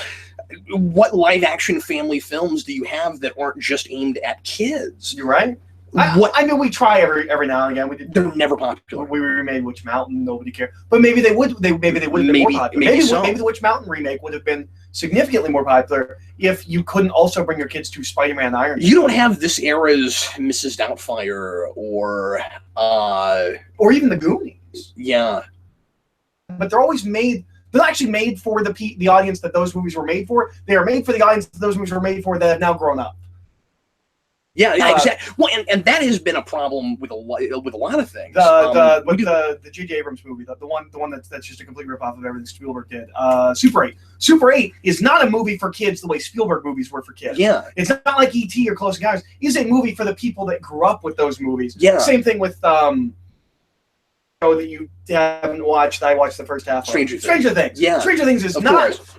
What live action family films do you have that aren't just aimed at kids? You're right. I mean, we try every now and again. They're never popular. We remade Witch Mountain. Nobody cared. But maybe they would. Maybe they would have been more popular. Maybe the Witch Mountain remake would have been significantly more popular if you couldn't also bring your kids to Spider-Man Iron Man. You don't have this era's Mrs. Doubtfire or even the Goonies. Yeah, but they're always made. They're actually made for the audience that those movies were made for. They are made for the audience that those movies were made for that have now grown up. Yeah, exactly. Well, and that has been a problem with a lot of things. The J.J. Abrams movie, the one that's just a complete ripoff of everything Spielberg did. Super 8. Super 8 is not a movie for kids the way Spielberg movies were for kids. Yeah, it's not like E.T. or Close Encounters. It's a movie for the people that grew up with those movies. Yeah. Same thing with that you haven't watched. I watched the first half. Stranger Things. Yeah. Stranger Things is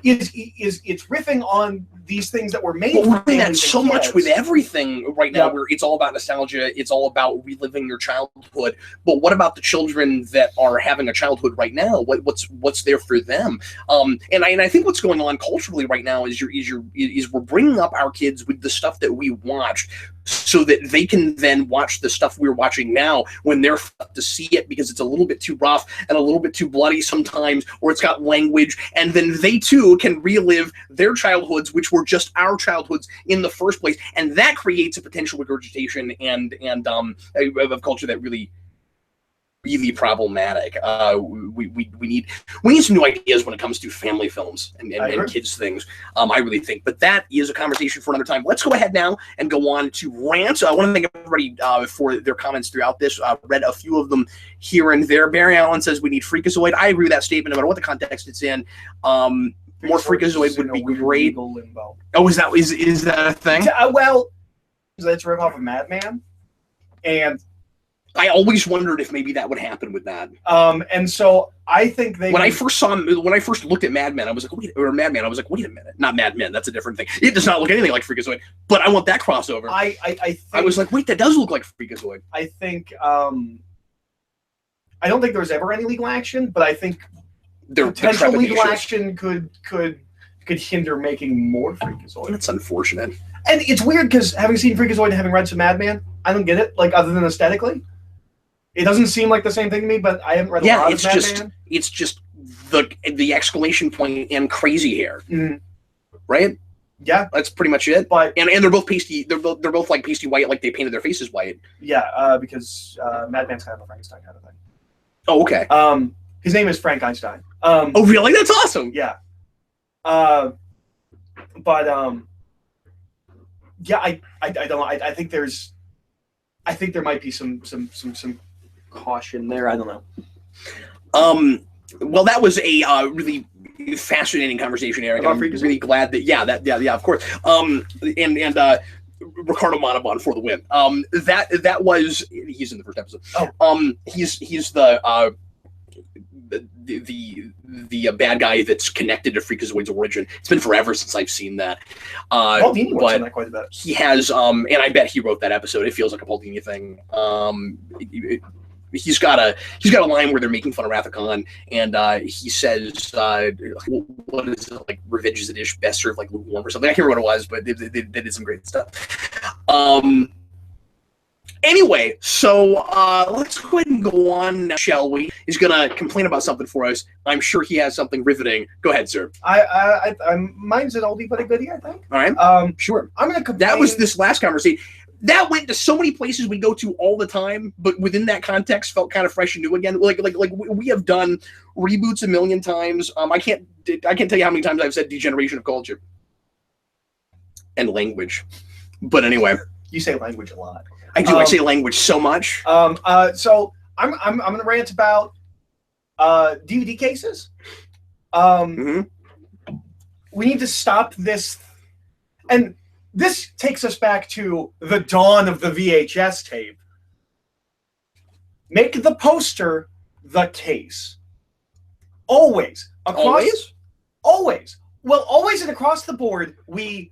it's riffing on these things that were made. Well, we're doing that so much with everything right now, where it's all about nostalgia. It's all about reliving your childhood. But what about the children that are having a childhood right now? What's there for them? And I think what's going on culturally right now is we're bringing up our kids with the stuff that we watched, so that they can then watch the stuff we're watching now when they're to see it, because it's a little bit too rough and a little bit too bloody sometimes, or it's got language, and then they too can relive their childhoods, which were just our childhoods in the first place, and that creates a potential regurgitation and of culture that really problematic. We need some new ideas when it comes to family films and kids things. I really think, but that is a conversation for another time. Let's go ahead now and go on to rants. I want to thank everybody for their comments throughout this. Read a few of them here and there. Barry Allen says we need Freakazoid. I agree with that statement, no matter what the context it's in. More Freakazoid would be great. Oh, is that a thing? Well, that's a rip-off of Madman, and I always wondered if maybe that would happen with that. And so I think when I first looked at Madman, I was like, wait a minute, not Mad Men. That's a different thing. It does not look anything like Freakazoid, but I want that crossover. I was like, wait, that does look like Freakazoid. I think I don't think there was ever any legal action, but I think potential legal action could hinder making more Freakazoid. That's unfortunate. And it's weird because having seen Freakazoid and having read some Madman, I don't get it. Like, other than aesthetically, it doesn't seem like the same thing to me. But I haven't read a lot of Madman. It's just the exclamation point and crazy hair, right? Yeah, that's pretty much it. But and they're both pasty. They're both like pasty white, like they painted their faces white. Yeah, because Madman's kind of a Frankenstein kind of thing. Oh, okay. His name is Frank Einstein. Oh, really? That's awesome. Yeah. Yeah, I don't know. I think there might be some caution there. I don't know. Well, that was a really fascinating conversation, Eric. I'm really glad that of course. And Ricardo Montalban for the win. That was, he's in the first episode. Oh. He's the bad guy that's connected to Freakazoid's origin. It's been forever since I've seen that. Paul Dini was in that quite a bit. He has, and I bet he wrote that episode. It feels like a Paul Dini thing. He's got a line where they're making fun of Wrath of Khan, and he says, "What is it, like? Revenge is a dish best served like lukewarm or something." I can't remember what it was, but they did some great stuff. Anyway, so let's go ahead and go on now, shall we? He's going to complain about something for us. I'm sure he has something riveting. Go ahead, sir. Mine's an oldie but a goodie, I think. All right. Sure. I'm going to complain. That was this last conversation. That went to so many places we go to all the time, but within that context felt kind of fresh and new again. Like we have done reboots a million times. I can't tell you how many times I've said degeneration of culture and language. But anyway. You say language a lot. I do. I say language so much. So I'm going to rant about DVD cases. We need to stop this, and this takes us back to the dawn of the VHS tape. Make the poster the case. Always. Always. Well, always and across the board, when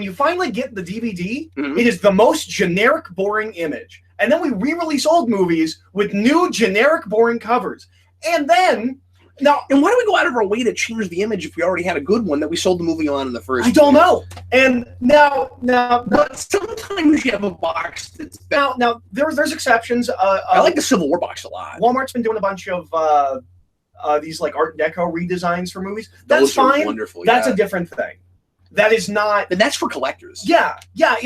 you finally get the DVD, it is the most generic, boring image. And then we re-release old movies with new, generic, boring covers. And then... Now, and why do we go out of our way to change the image if we already had a good one that we sold the movie on in the first? I don't know. And now, but sometimes you have a box that's now there's exceptions. I like the Civil War box a lot. Walmart's been doing a bunch of these like Art Deco redesigns for movies. That's Those are fine. Wonderful. That's a different thing. That is not. And that's for collectors. Yeah.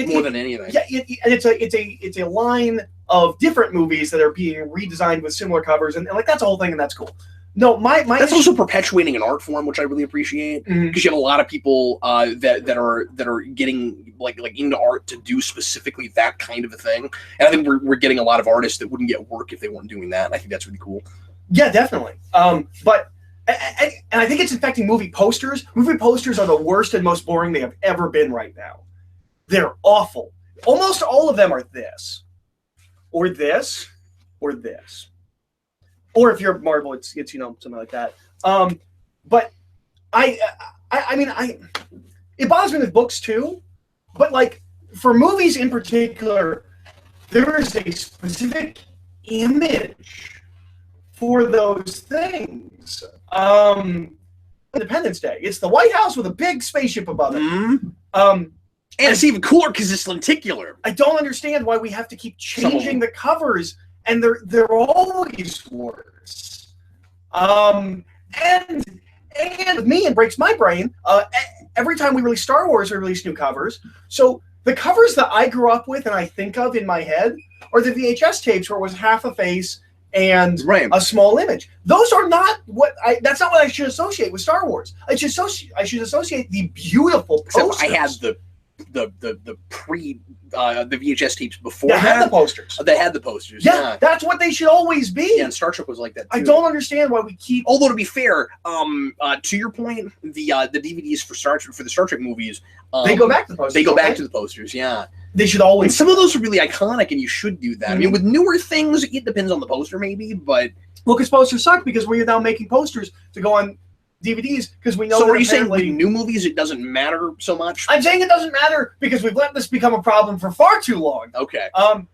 More than anything. Yeah, and it's a line of different movies that are being redesigned with similar covers, and like that's a whole thing, and that's cool. No, that's also perpetuating an art form, which I really appreciate, because you have a lot of people that are getting like into art to do specifically that kind of a thing, and I think we're getting a lot of artists that wouldn't get work if they weren't doing that. And I think that's really cool. Yeah, definitely. But I think it's affecting movie posters. Movie posters are the worst and most boring they have ever been right now. They're awful. Almost all of them are this, or this, or this. Or if you're Marvel, it's something like that. But I mean it bothers me with books too. But like for movies in particular, there is a specific image for those things. Independence Day. It's the White House with a big spaceship above it. And it's even cooler because it's lenticular. I don't understand why we have to keep changing the covers. And they're always worse. And with me, it breaks my brain. Every time we release Star Wars, we release new covers. So the covers that I grew up with and I think of in my head are the VHS tapes where it was half a face and a small image. Those are not that's not what I should associate with Star Wars. I should associate the beautiful posters. Except I had the VHS tapes before that had the posters. They had the posters. Yeah, that's what they should always be. Yeah, and Star Trek was like that too. I don't understand why we keep. Although to be fair, to your point, the DVDs for the Star Trek movies, they go back to the posters. They go back to the posters. Yeah, they should always. And some of those are really iconic, and you should do that. I mean, with newer things, it depends on the poster, maybe, but because posters suck because we're now making posters to go on DVDs because we know. So are you saying with new movies it doesn't matter so much? I'm saying it doesn't matter because we've let this become a problem for far too long. Okay.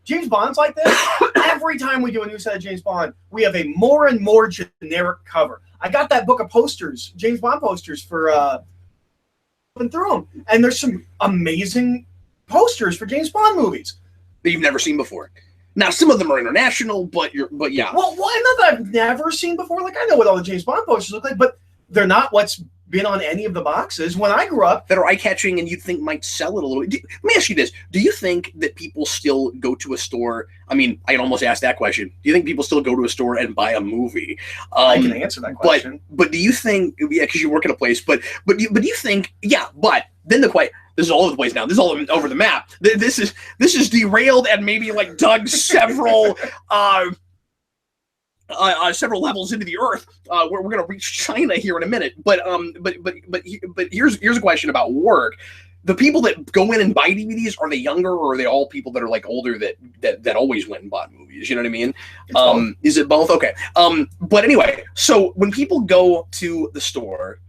James Bond's like this. Every time we do a new set of James Bond, we have a more and more generic cover. I got that book of posters, James Bond posters for went through them, and there's some amazing posters for James Bond movies that you've never seen before. Now, some of them are international, but yeah. Well, not that I've never seen before. Like I know what all the James Bond posters look like, but they're not what's been on any of the boxes when I grew up. That are eye-catching and you think might sell it a little bit. Let me ask you this. Do you think that people still go to a store? I mean, I can almost ask that question. Do you think people still go to a store and buy a movie? I can answer that question. But do you think, yeah, because you work in a place, but do you think, yeah, but then this is all over the place now. This is all over the map. This is derailed and maybe like dug several several levels into the earth. We're going to reach China here in a minute. But here's a question about work. The people that go in and buy DVDs, are they younger or are they all people that are like older that always went and bought movies? You know what I mean? Is it both? Okay. But anyway, so when people go to the store,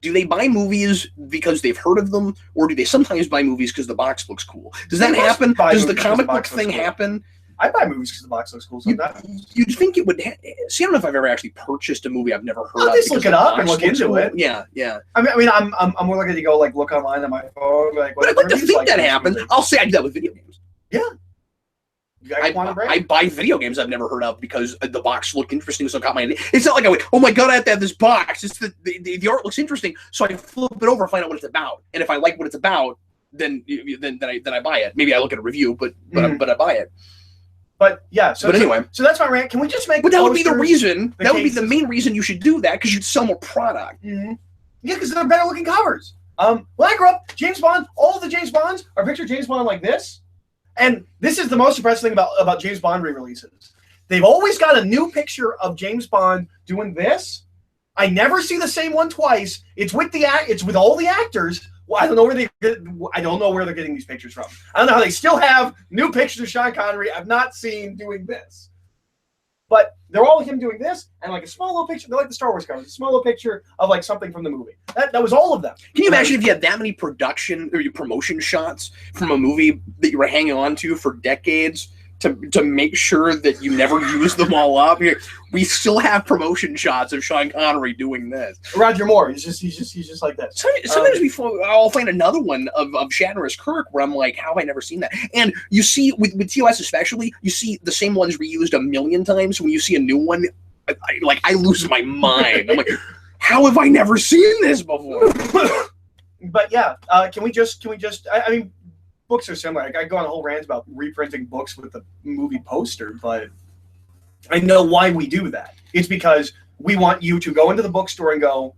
do they buy movies because they've heard of them, or do they sometimes buy movies because the box looks cool? Does that happen? Does the comic book thing happen? I buy movies because the box looks cool. You'd think it would. See, I don't know if I've ever actually purchased a movie I've never heard of. I'll just look it up and look into it. Yeah. I mean, I'm more likely to go like look online on my phone. Like, but I'd like to think that happens. I'll say I do that with video games. Yeah. I buy video games I've never heard of because the box looked interesting, so it caught my. It's not like I went, oh my god, I have to have this box. It's the art looks interesting, so I flip it over and find out what it's about. And if I like what it's about, then I buy it. Maybe I look at a review, but I buy it. But yeah, so anyway, so that's my rant. Can we just make? But that would be the reason. That would be the main reason you should do that, because you'd sell more product. Mm-hmm. Yeah, because they're better looking covers. When I grew up, James Bond, all of the James Bonds are picture James Bond like this, and this is the most impressive thing about James Bond re-releases. They've always got a new picture of James Bond doing this. I never see the same one twice. It's with all the actors. Well, I don't know where they're getting these pictures from. I don't know how they still have new pictures of Sean Connery I've not seen doing this. But They're all him doing this, and like a small little picture. They're like the Star Wars covers, a small little picture of like something from the movie. That was all of them. Can you imagine if you had that many production or promotion shots from a movie that you were hanging on to for decades to make sure that you never use them all up? We still have promotion shots of Sean Connery doing this. Roger Moore, he's just like that. Sometimes I'll find another one of Shatner as Kirk where I'm like, how have I never seen that? And you see with TOS especially, you see the same ones reused a million times. When you see a new one, I lose my mind. I'm like, how have I never seen this before? But yeah, can we just? I mean, books are similar. I go on a whole rant about reprinting books with the movie poster, but I know why we do that. It's because we want you to go into the bookstore and go,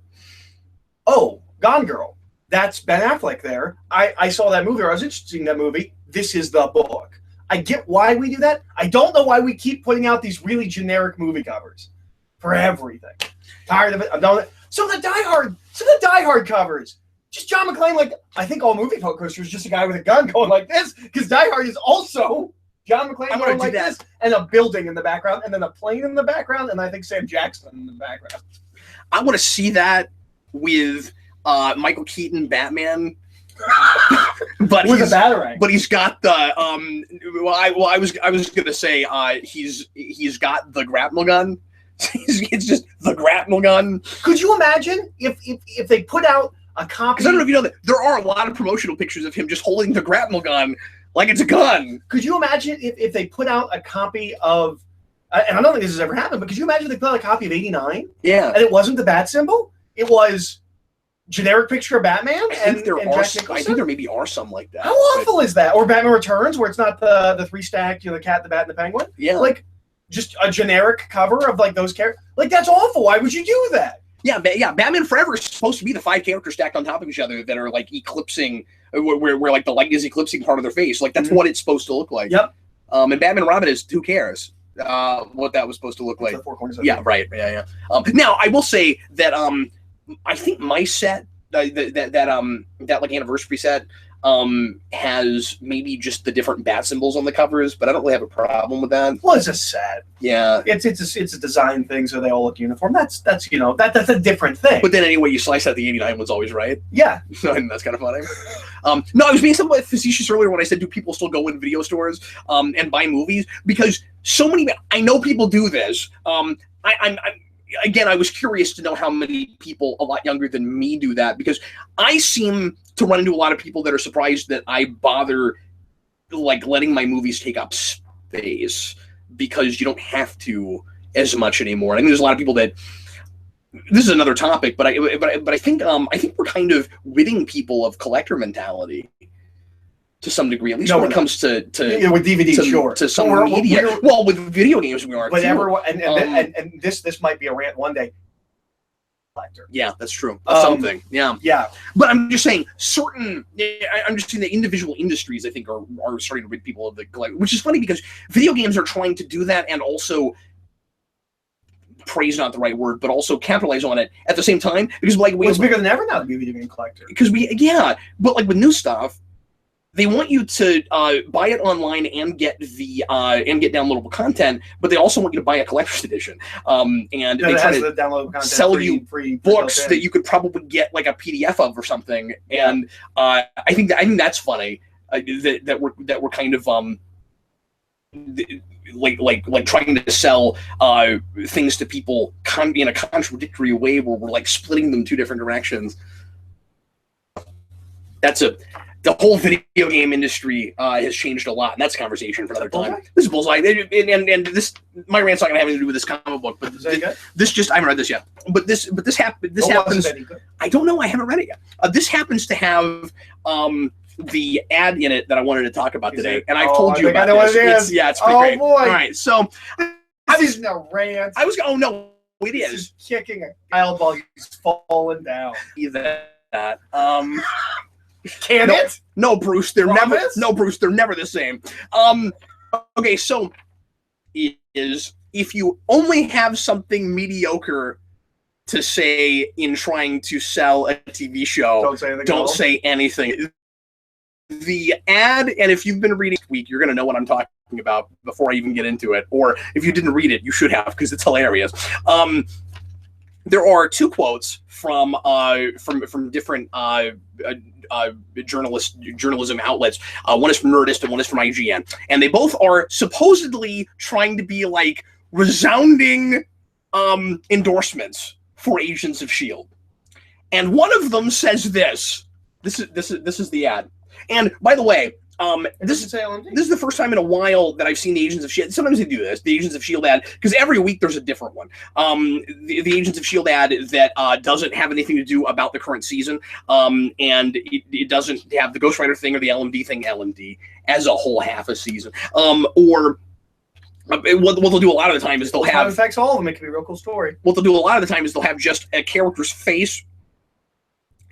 oh, Gone Girl, that's Ben Affleck there. I saw that movie, or I was interested in that movie. This is the book. I get why we do that. I don't know why we keep putting out these really generic movie covers for everything. Tired of it. I'm done with it. Some of the Die Hard covers. Just John McClane, like, I think all movie posters just a guy with a gun going like this, because Die Hard is also John McClane going like this, and a building in the background, and then a plane in the background, and I think Sam Jackson in the background. I want to see that with Michael Keaton Batman. But with a batarang. But he's got the I was gonna say he's got the grapnel gun. It's just the grapnel gun. Could you imagine if they put out a copy? Because I don't know if you know that there are a lot of promotional pictures of him just holding the grapnel gun like it's a gun. Could you imagine if they put out a copy of, and I don't think this has ever happened, but could you imagine if they put out a copy of '89? Yeah. And it wasn't the bat symbol? It was generic picture of Batman? I think there maybe are some like that. How awful is that? Or Batman Returns, where it's not the three stack, the cat, the bat, and the penguin? Yeah. Like, just a generic cover of like those characters. Like, that's awful. Why would you do that? Yeah, Batman Forever is supposed to be the 5 characters stacked on top of each other that are like eclipsing, where like the light is eclipsing part of their face. Like that's what it's supposed to look like. Yep. And Batman and Robin is, who cares what that was supposed to look like? The four corners of yeah, right. Yeah. Now I will say that I think my set that like anniversary set has maybe just the different bat symbols on the covers, but I don't really have a problem with that. Well, it's a set. Yeah, it's a design thing, so they all look uniform. That's that's a different thing. But then anyway, you slice out the '89 one's always right. Yeah, and that's kind of funny. No, I was being somewhat facetious earlier when I said, do people still go in video stores and buy movies? Because so many, I know people do this. Again, I was curious to know how many people a lot younger than me do that, because I seem to run into a lot of people that are surprised that I bother like letting my movies take up space, because you don't have to as much anymore. I think there's a lot of people that, this is another topic, but I think we're kind of ridding people of collector mentality to some degree, at least when it comes to with DVDs, sure. To some media. Well, with video games, we are. But everyone, and this might be a rant one day. Collector. Yeah, that's true. Something. Yeah. But I'm just saying, I'm just saying that individual industries, I think, are starting to rid people of the collector, which is funny because video games are trying to do that and also praise, not the right word, but also capitalize on it at the same time, because like it's bigger than ever now to be a video game collector. Because but like with new stuff, they want you to buy it online and get the downloadable content, but they also want you to buy a collector's edition. And they try to sell you books that you could probably get like a PDF of or something. Yeah. And I think that's funny that we're kind of like trying to sell things to people in a contradictory way, where we're like splitting them two different directions. The whole video game industry has changed a lot, and that's a conversation for another time. This is bullseye, and this, my rant's not going to have anything to do with this comic book, but this just, I haven't read this yet. But this happens. I don't know. I haven't read it yet. This happens to have the ad in it that I wanted to talk about today, and I've told you about this. It's pretty great. Boy. All right, so this is no rant. Oh no, it is. This is kicking a child while he's falling down. That. No, Bruce, they're never the same. Okay, so if you only have something mediocre to say in trying to sell a TV show, don't say anything. The ad, and if you've been reading this week, you're going to know what I'm talking about before I even get into it. Or if you didn't read it, you should have, because it's hilarious. There are two quotes from different journalism outlets. One is from Nerdist and one is from IGN, and they both are supposedly trying to be like resounding endorsements for Agents of S.H.I.E.L.D. And one of them says this. This is the ad. And by the way, this is the first time in a while that I've seen the Agents of S.H.I.E.L.D. Sometimes they do this, the Agents of S.H.I.E.L.D. ad, because every week there's a different one. The Agents of S.H.I.E.L.D. ad that doesn't have anything to do about the current season, and it doesn't have the Ghost Rider thing or the LMD thing, LMD, as a whole half a season. Or what they'll do a lot of the time is they'll have... It affects all of them. It can be a real cool story. What they'll do a lot of the time is they'll have just a character's face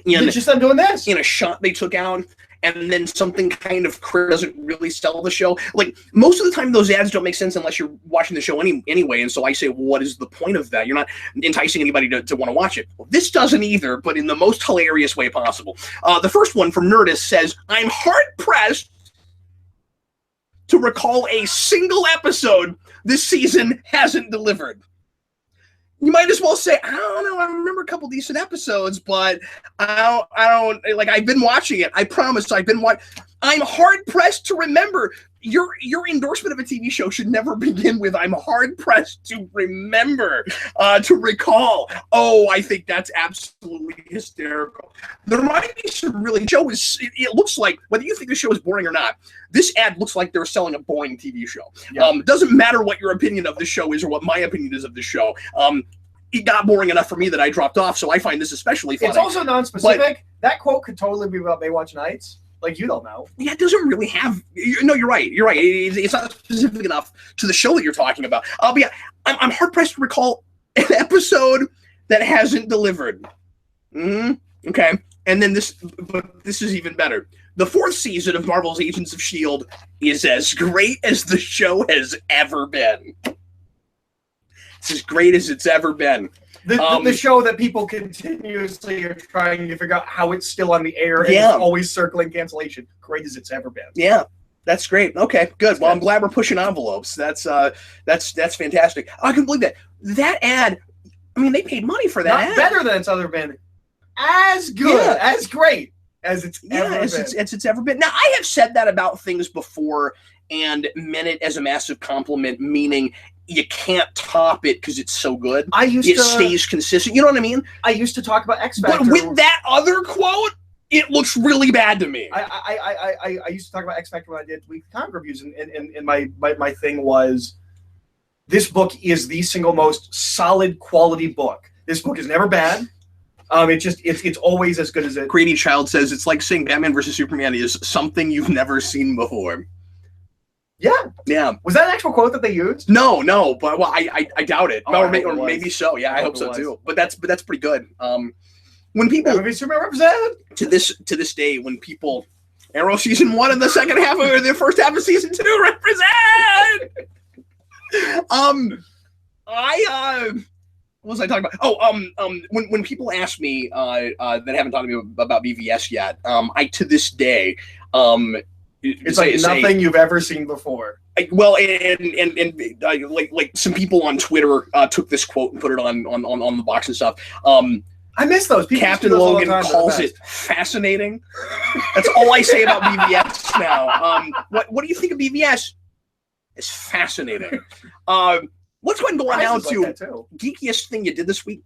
in, just I'm doing this. In a shot they took out, and then something kind of doesn't really sell the show. Like, most of the time, those ads don't make sense unless you're watching the show anyway. And so I say, well, what is the point of that? You're not enticing anybody to want to watch it. Well, this doesn't either, but in the most hilarious way possible. The first one from Nerdist says, "I'm hard-pressed to recall a single episode this season hasn't delivered." You might as well say, I don't know, I remember a couple decent episodes, but I don't, like, I've been watching it. I promise I've been watching. I'm hard-pressed to remember. Your endorsement of a TV show should never begin with, I'm hard-pressed to remember, to recall. Oh, I think that's absolutely hysterical. There might be some really, it looks like, whether you think the show is boring or not, this ad looks like they're selling a boring TV show. Yeah. It doesn't matter what your opinion of the show is or what my opinion is of the show. It got boring enough for me that I dropped off, so I find this especially funny. It's also non-specific. That quote could totally be about Baywatch Nights. Like, you don't know. Yeah, it doesn't really have... No, you're right. You're right. It's not specific enough to the show that you're talking about. But yeah, I'm hard-pressed to recall an episode that hasn't delivered. Okay. And then this is even better. The fourth season of Marvel's Agents of S.H.I.E.L.D. is as great as the show has ever been. It's as great as it's ever been. The show that people continuously are trying to figure out how it's still on the air and it's always circling cancellation. Great as it's ever been. Yeah, that's great. Okay, good. Well, I'm glad we're pushing envelopes. That's fantastic. I can believe that. That ad, I mean, they paid money for that ad. Better than it's ever been. As good, as great as it's ever been. As it's ever been. Now, I have said that about things before and meant it as a massive compliment, meaning you can't top it because it's so good. It stays consistent. You know what I mean? I used to talk about X Factor. But with that other quote, it looks really bad to me. I used to talk about X Factor when I did weekly comic reviews, and my thing was, this book is the single most solid quality book. This book is never bad. It's always as good as it. Grady Child says it's like saying Batman versus Superman is something you've never seen before. Yeah. Was that an actual quote that they used? No, but well, I doubt it. Or maybe so. Yeah, I hope so too. But that's pretty good. When people Superman represented to this day, when people Arrow season 1 and the second half or the first half of season 2 represent. What was I talking about? When people ask me that haven't talked to me about BVS yet, I to this day it's like nothing you've ever seen before. Well, and like some people on Twitter took this quote and put it on the box and stuff. I miss those. People Captain Logan calls it fascinating. That's all I say about BVS now. What do you think of BVS? It's fascinating. Let's go ahead and go on now to geekiest thing you did this week.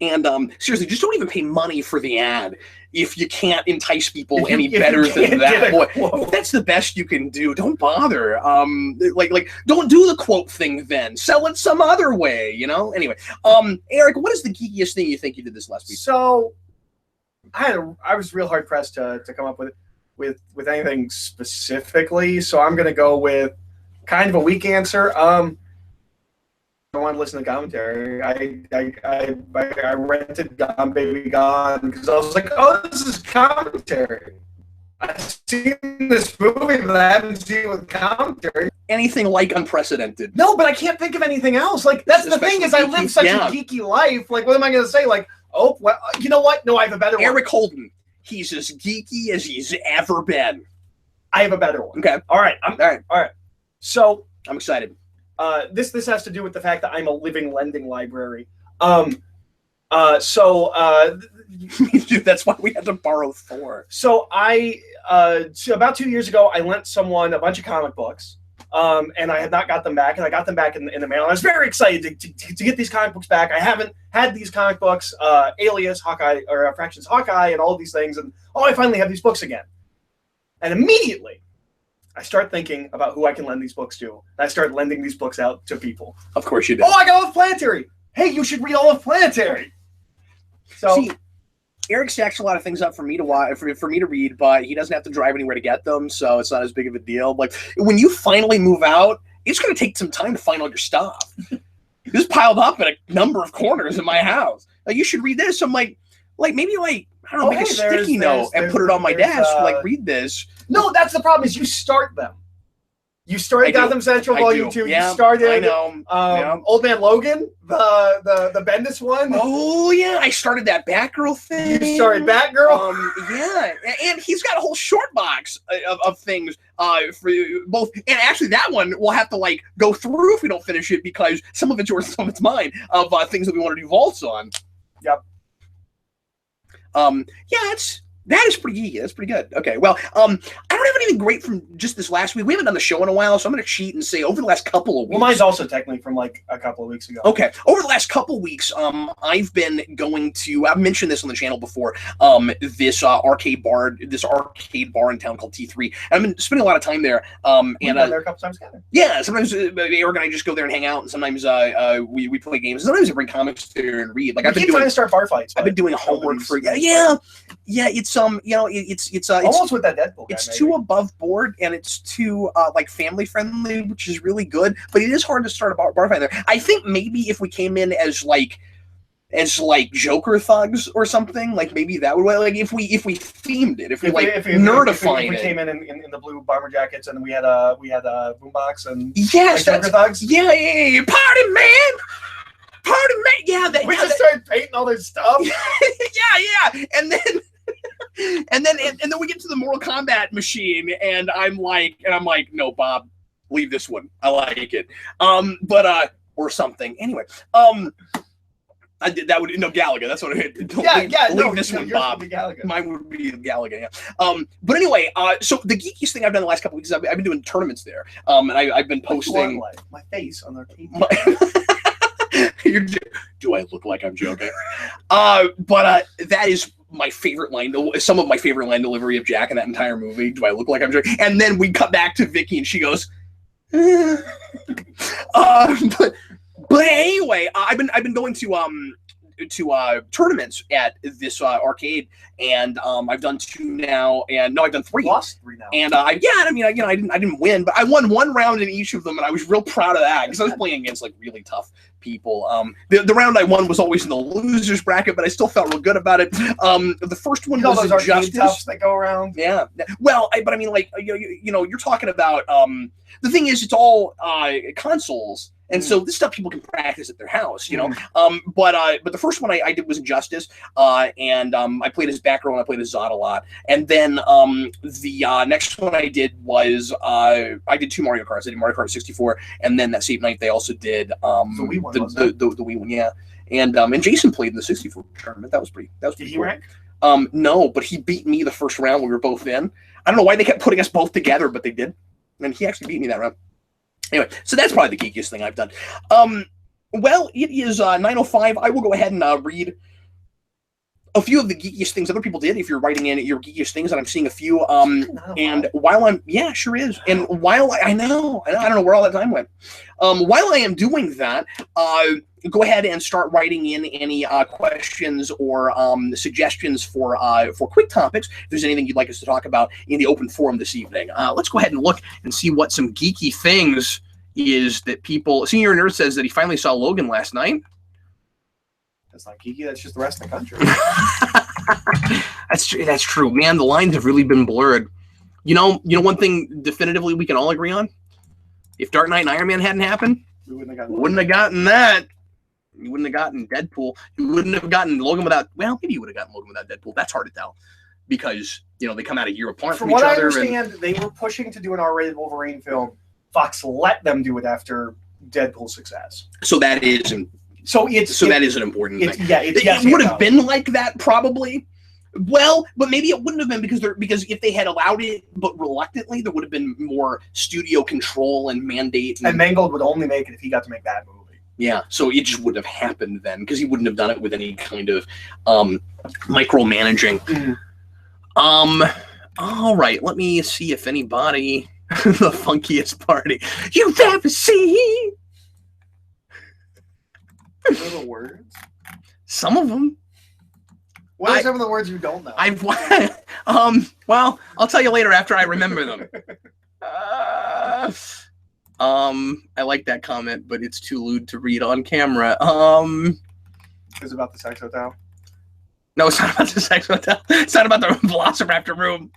And seriously, just don't even pay money for the ad if you can't entice people any better than that. Boy, if that's the best you can do, don't bother. Like don't do the quote thing then. Sell it some other way, you know? Anyway, Eric, what is the geekiest thing you think you did this last week? So I was real hard pressed to come up with anything specifically, so I'm gonna go with kind of a weak answer. I want to listen to commentary. I rented Gone Baby Gone because I was like, oh, this is commentary. I've seen this movie, but I haven't seen it with commentary. Anything like unprecedented. No, but I can't think of anything else. Like, that's the thing is I live such a geeky life. Like, what am I going to say? Like, oh, well, you know what? No, I have a better one. Eric Holden. He's as geeky as he's ever been. I have a better one. Okay. All right. All right. So I'm excited. This has to do with the fact that I'm a living lending library. That's why we had to borrow Thor. So about 2 years ago, I lent someone a bunch of comic books, and I had not got them back, and I got them back in the mail. And I was very excited to get these comic books back. I haven't had these comic books, Alias, Hawkeye, or Fractions Hawkeye, and all of these things, and I finally have these books again. And immediately, I start thinking about who I can lend these books to. And I start lending these books out to people. Of course you do. Oh, I got all of Planetary. Hey, you should read all of Planetary. So, see, Eric stacks a lot of things up for me to watch, for me to read, but he doesn't have to drive anywhere to get them, so it's not as big of a deal. Like, when you finally move out, it's going to take some time to find all your stuff. This piled up in a number of corners in my house. Like, you should read this. I'm like maybe I don't know, make a sticky note and put it on my desk. Like, read this. No, that's the problem. Is you start them. You started Gotham Central Volume 2. Yeah, you started. I know. Old Man Logan, the Bendis one. Oh yeah, I started that Batgirl thing. You started Batgirl. Yeah, and he's got a whole short box of things for both. And actually, that one we'll have to like go through if we don't finish it because some of it's yours, some of it's mine. Of things that we want to do vaults on. Yep. Yeah, that is pretty geeky. That's pretty good. Okay, well, I don't have anything great from just this last week. We haven't done the show in a while, so I'm going to cheat and say over the last couple of weeks. Well, mine's also technically from like a couple of weeks ago. Okay, over the last couple of weeks, I've been going to. I've mentioned this on the channel before. This arcade bar in town called T3. I've been spending a lot of time there. We've been there a couple times together. Yeah, sometimes Eric and I just go there and hang out, and sometimes we play games. Sometimes I bring comics there and read. Like I've been trying to start bar fights. I've been doing homework for it's it's almost with that Deadpool guy, it's too above board and it's too like family friendly, which is really good, but it is hard to start a bar fight there. I think maybe if we came in as like Joker thugs or something, like maybe that would like if we themed it, if we nerdified it. We came in the blue bomber jackets and we had a boombox and yes, like Joker thugs. Yeah, party man. Yeah, we just started painting all this stuff. yeah, and then we get to the Mortal Kombat machine, and I'm like, no, Bob, leave this one. I like it. Or something. Anyway, I did that would Galaga. That's what I hit. Leave this one, Bob. Mine would be Galaga. Yeah. But anyway, so the geekiest thing I've done the last couple weeks, I've been doing tournaments there. And I've been posting my face on their TV. Do I look like I'm joking? But that is my favorite line. Some of my favorite line delivery of Jack in that entire movie. Do I look like I'm joking? And then we cut back to Vicky, and she goes, but anyway, I've been going to tournaments at this arcade, and I've done 2 now, and no, I've done 3. Lost 3 now. And I didn't win, but I won 1 round in each of them, and I was real proud of that because I was playing against like really tough people. The round I won was always in the losers bracket, but I still felt real good about it. The first one was Injustice that go around. Yeah. Well, but I mean, like you're talking about the thing is, it's all consoles. And so this stuff people can practice at their house, But the first one I did was Injustice, and I played as Batgirl and I played as Zod a lot. And then the next one I did was I did 2 Mario Karts. I did Mario Kart 64, and then that same night they also did the Wii one, the Wii one, yeah. And Jason played in the 64 tournament. That was pretty. Did he rank? No, but he beat me the first round we were both in. I don't know why they kept putting us both together, but they did, and he actually beat me that round. Anyway, so that's probably the geekiest thing I've done. Well, it is 9:05. I will go ahead and read a few of the geekiest things other people did. If you're writing in your geekiest things, and I'm seeing a few. And while I'm, yeah, sure is. And while I don't know where all that time went. While I am doing that, go ahead and start writing in any questions or suggestions for quick topics. If there's anything you'd like us to talk about in the open forum this evening, let's go ahead and look and see what some geeky things is that people. Senior Nerd says that he finally saw Logan last night. That's not geeky. That's just the rest of the country. That's true, man. The lines have really been blurred. You know, one thing definitively we can all agree on: if Dark Knight and Iron Man hadn't happened, we wouldn't have gotten that. You wouldn't have gotten Deadpool. You wouldn't have gotten Logan without. Well, maybe you would have gotten Logan without Deadpool. That's hard to tell because they come out a year apart from each other. From what I understand, they were pushing to do an R-rated Wolverine film Fox let them do it after Deadpool's success. So that is an important thing. Yeah, it would have been like that probably. Well, but maybe it wouldn't have been because if they had allowed it, but reluctantly, there would have been more studio control and mandate. And Mangold would only make it if he got to make that movie. Yeah, so it just wouldn't have happened then because he wouldn't have done it with any kind of micromanaging. All right, let me see if anybody the funkiest party you've ever seen. Little words. Some of them. What are some of the words you don't know? Well, I'll tell you later after I remember them. I like that comment, but it's too lewd to read on camera. It's about the sex hotel. No, it's not about the sex hotel. It's not about the Velociraptor room.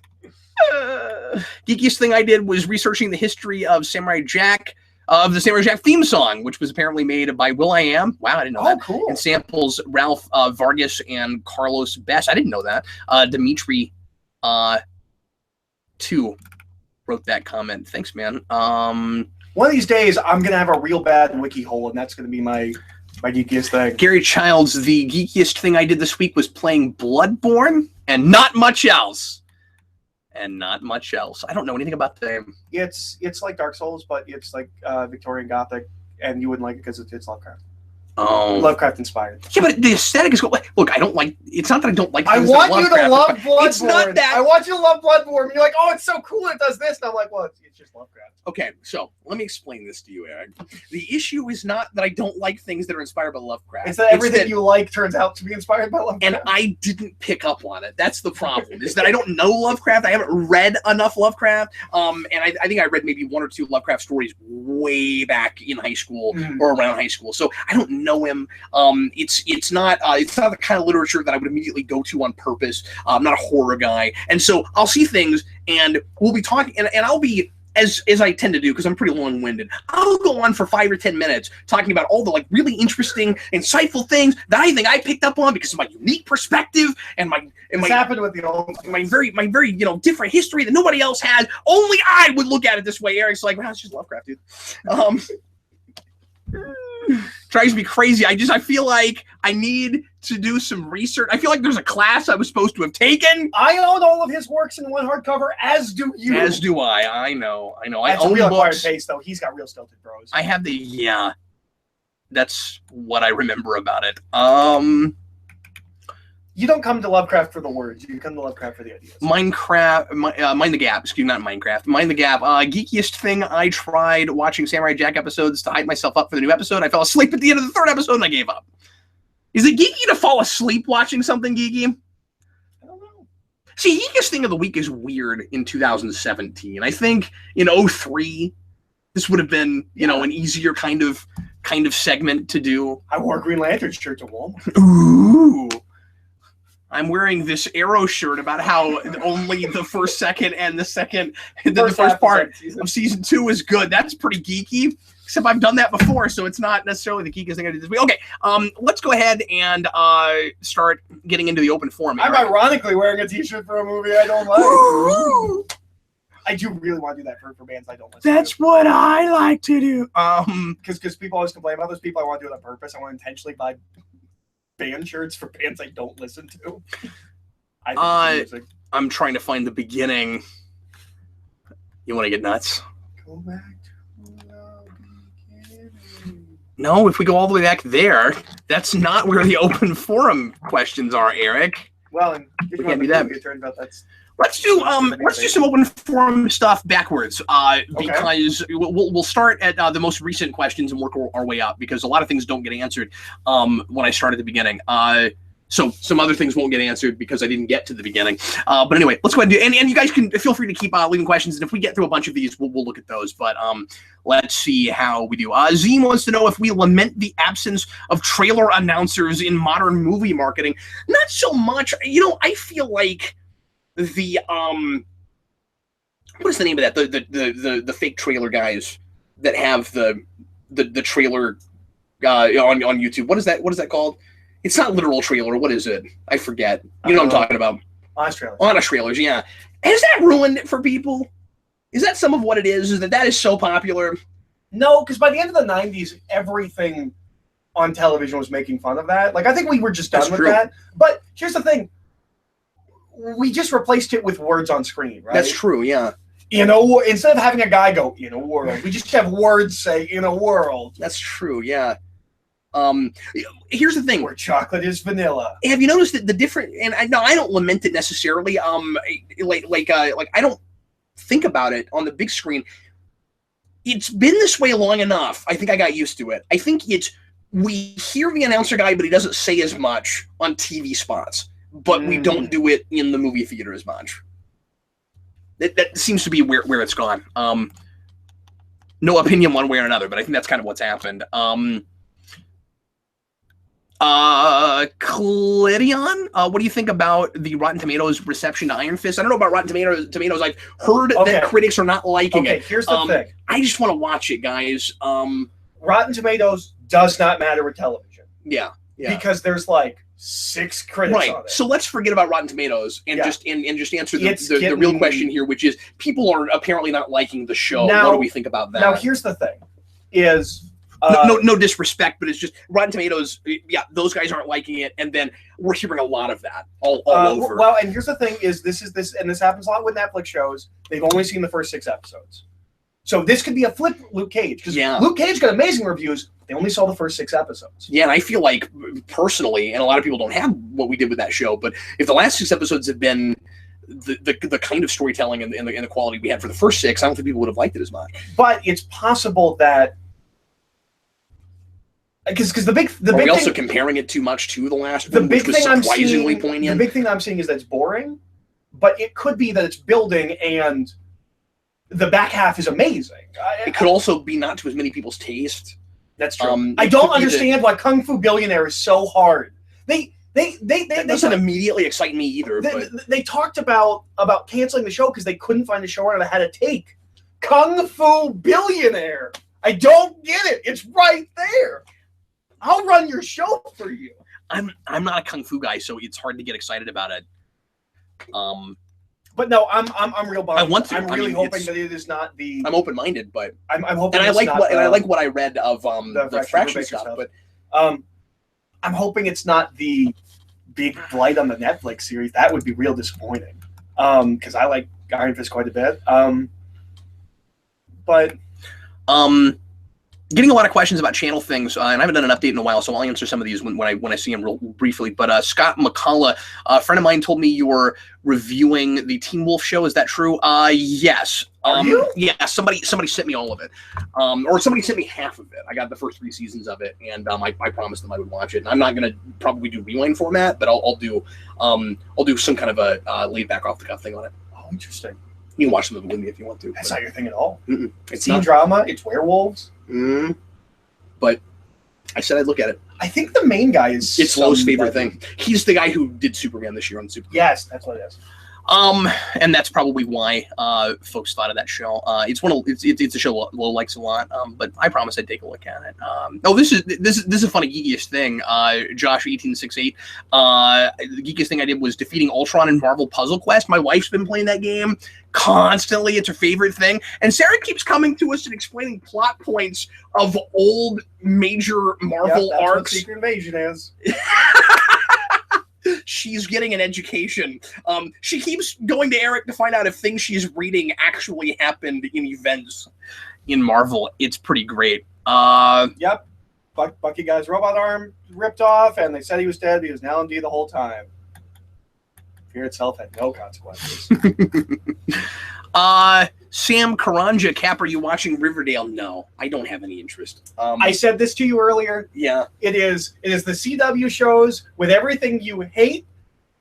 Geekiest thing I did was researching the history of Samurai Jack. Of the Samurai Jack theme song, which was apparently made by will.i.am. Wow, I didn't know that. Oh, cool. And samples Ralph Vargas and Carlos Best. I didn't know that. Dimitri, too, wrote that comment. Thanks, man. One of these days, I'm going to have a real bad wiki hole, and that's going to be my geekiest thing. Gary Childs, the geekiest thing I did this week was playing Bloodborne, and not much else. I don't know anything about the game. It's like Dark Souls, but it's like Victorian Gothic, and you wouldn't like it because it's Lovecraft. Oh, Lovecraft inspired. Yeah, but the aesthetic is look. I don't like. It's not that I don't like. I want you to love Bloodborne. It's not that. I want you to love Bloodborne. And you're like, oh, it's so cool. It does this. And I'm like, well, it's just Lovecraft. Okay, so let me explain this to you, Eric. The issue is not that I don't like things that are inspired by Lovecraft. It's that everything you like turns out to be inspired by Lovecraft. And I didn't pick up on it. That's the problem. Is that I don't know Lovecraft. I haven't read enough Lovecraft. And I think I read maybe one or two Lovecraft stories way back in high school or around high school. So I don't know him. It's not the kind of literature that I would immediately go to on purpose. I'm not a horror guy, and so I'll see things, and we'll be talking, and I'll be as I tend to do because I'm pretty long-winded. I'll go on for 5 or 10 minutes talking about all the like really interesting, insightful things that I think I picked up on because of my unique perspective and my happened with the old my very different history that nobody else has. Only I would look at it this way. Eric's like, wow, it's just Lovecraft, dude. Drives me crazy. I feel like I need to do some research. I feel like there's a class I was supposed to have taken. I own all of his works in one hardcover, as do you. As do I. I know. That's a real acquired taste, though. He's got real stilted prose. I have that's what I remember about it. You don't come to Lovecraft for the words. You come to Lovecraft for the ideas. Mind the Gap. Excuse me, not Minecraft. Mind the Gap. Geekiest thing I tried watching Samurai Jack episodes to hype myself up for the new episode. I fell asleep at the end of the third episode and I gave up. Is it geeky to fall asleep watching something geeky? I don't know. See, geekiest thing of the week is weird in 2017. I think in 2003, this would have been, an easier kind of segment to do. I wore a Green Lantern shirt to Walmart. Ooh. I'm wearing this Arrow shirt about how only the first second and the first part of season 2 is good. That's pretty geeky, except I've done that before, so it's not necessarily the geekiest thing I did this week. Okay, let's go ahead and start getting into the open forum. I'm ironically wearing a t-shirt for a movie I don't like. I do really want to do that for bands I don't listen to. That's what I like to do. Because people always complain about those people. I want to do it on purpose. I want to intentionally buy band shirts for bands I don't listen to. I'm trying to find the beginning. You want to get nuts? Go back to the beginning. No, if we go all the way back there, that's not where the open forum questions are, Eric. Well, and if we can't do that. It turns out that's Let's do some open forum stuff backwards, because we'll start at the most recent questions and work our way up, because a lot of things don't get answered when I start at the beginning. So some other things won't get answered because I didn't get to the beginning. But anyway, let's go ahead and do, and you guys can feel free to keep leaving questions, and if we get through a bunch of these, we'll look at those. But let's see how we do. Z wants to know if we lament the absence of trailer announcers in modern movie marketing. Not so much. I feel like the what is the name of that? The fake trailer guys that have the trailer on YouTube. What is that called? It's not literal trailer. What is it? I forget. You know what I'm talking about. Honest trailers. Honest trailers, yeah. Has that ruined it for people? Is that some of what it is? Is that is so popular? No, because by the end of the 90s, everything on television was making fun of that. Like, I think we were just done with that. But here's the thing. We just replaced it with words on screen, right? That's true, yeah. Instead of having a guy go, in a world, we just have words say, in a world. That's true, yeah. Here's the thing. Where chocolate is vanilla. Have you noticed that the different, and I don't lament it necessarily, like I don't think about it on the big screen. It's been this way long enough. I think I got used to it. I think we hear the announcer guy, but he doesn't say as much on TV spots. But we don't do it in the movie theater as much. That seems to be where it's gone. No opinion one way or another, but I think that's kind of what's happened. Clidion, what do you think about the Rotten Tomatoes reception to Iron Fist? I don't know about Rotten Tomatoes. I've heard that critics are not liking it. Here's the thing. I just want to watch it, guys. Rotten Tomatoes does not matter with television. Yeah. Because there's like 6 critics on it. So let's forget about Rotten Tomatoes and just answer the real question here, which is people are apparently not liking the show. Now, what do we think about that? Now, here's the thing: is no disrespect, but it's just Rotten Tomatoes. Yeah, those guys aren't liking it, and then we're hearing a lot of that all over. Well, and here's the thing: is this happens a lot with Netflix shows. They've only seen the first 6 episodes. So this could be a flip Luke Cage, because Luke Cage got amazing reviews. They only saw the first 6 episodes. Yeah, and I feel like, personally, and a lot of people don't have what we did with that show, but if the last 6 episodes had been the kind of storytelling and the quality we had for the first 6, I don't think people would have liked it as much. But it's possible that, because the big Are we also comparing it too much to the last one, which was surprisingly poignant? The big thing I'm seeing is that it's boring, but it could be that it's building and the back half is amazing. It could also be not to as many people's taste. That's true. I don't understand why Kung Fu Billionaire is so hard. That doesn't immediately excite me either. They talked about canceling the show because they couldn't find a showrunner that had a take. Kung Fu Billionaire. I don't get it. It's right there. I'll run your show for you. I'm not a kung fu guy, so it's hard to get excited about it. But no, I'm real bummed. I want to. I'm really hoping that it is not the. I'm open-minded, but I'm hoping. And I like what I read of the fraction stuff. But I'm hoping it's not the big blight on the Netflix series. That would be real disappointing. Because I like Iron Fist quite a bit. But getting a lot of questions about channel things, and I haven't done an update in a while, so I'll answer some of these when I see them real briefly. But Scott McCullough, a friend of mine, told me you were reviewing the Teen Wolf show. Is that true? Yes. Are you? Yeah. Somebody sent me all of it, or somebody sent me half of it. I got the first 3 seasons of it, and I promised them I would watch it. And I'm not gonna probably do rewind format, but I'll do some kind of a laid back off the cuff thing on it. Oh, interesting. You can watch them with me if you want to. That's not your thing at all. It's teen drama. It's werewolves. But I said I'd look at it. I think the main guy is. It's Lo's favorite thing. He's the guy who did Superman this year on Superman. Yes, that's what it is. And that's probably why folks thought of that show. It's a show Lo likes a lot. But I promise I'd take a look at it. This is a funny geekiest thing. Josh 1868. The geekiest thing I did was defeating Ultron in Marvel Puzzle Quest. My wife's been playing that game constantly. It's her favorite thing. And Sarah keeps coming to us and explaining plot points of old major Marvel that's arcs. What Secret Invasion is. She's getting an education. She keeps going to Eric to find out if things she's reading actually happened in events in Marvel. It's pretty great. Yep. Bucky got his robot arm ripped off, and they said he was dead, but he was an LMD the whole time. Fear itself had no consequences. Sam Karanja, Cap, are you watching Riverdale? No, I don't have any interest. I said this to you earlier. Yeah. It is the CW shows with everything you hate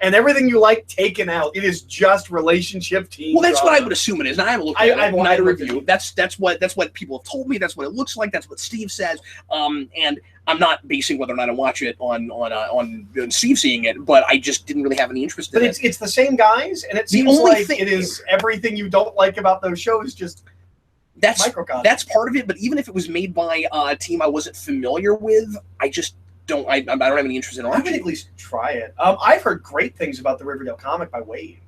and everything you like taken out. It is just relationship team. Well, that's what I would assume it is. And I haven't looked at it. I've not a review. That's what people have told me. That's what it looks like. That's what Steve says. And I'm not basing whether or not I watch it on Steve seeing it, but I just didn't really have any interest in it. But it's the same guys, and it seems like it is everything you don't like about those shows. Just microcosm. That's part of it. But even if it was made by a team I wasn't familiar with, I just don't. I don't have any interest in watching. I would at least try it. I've heard great things about the Riverdale comic by Wade.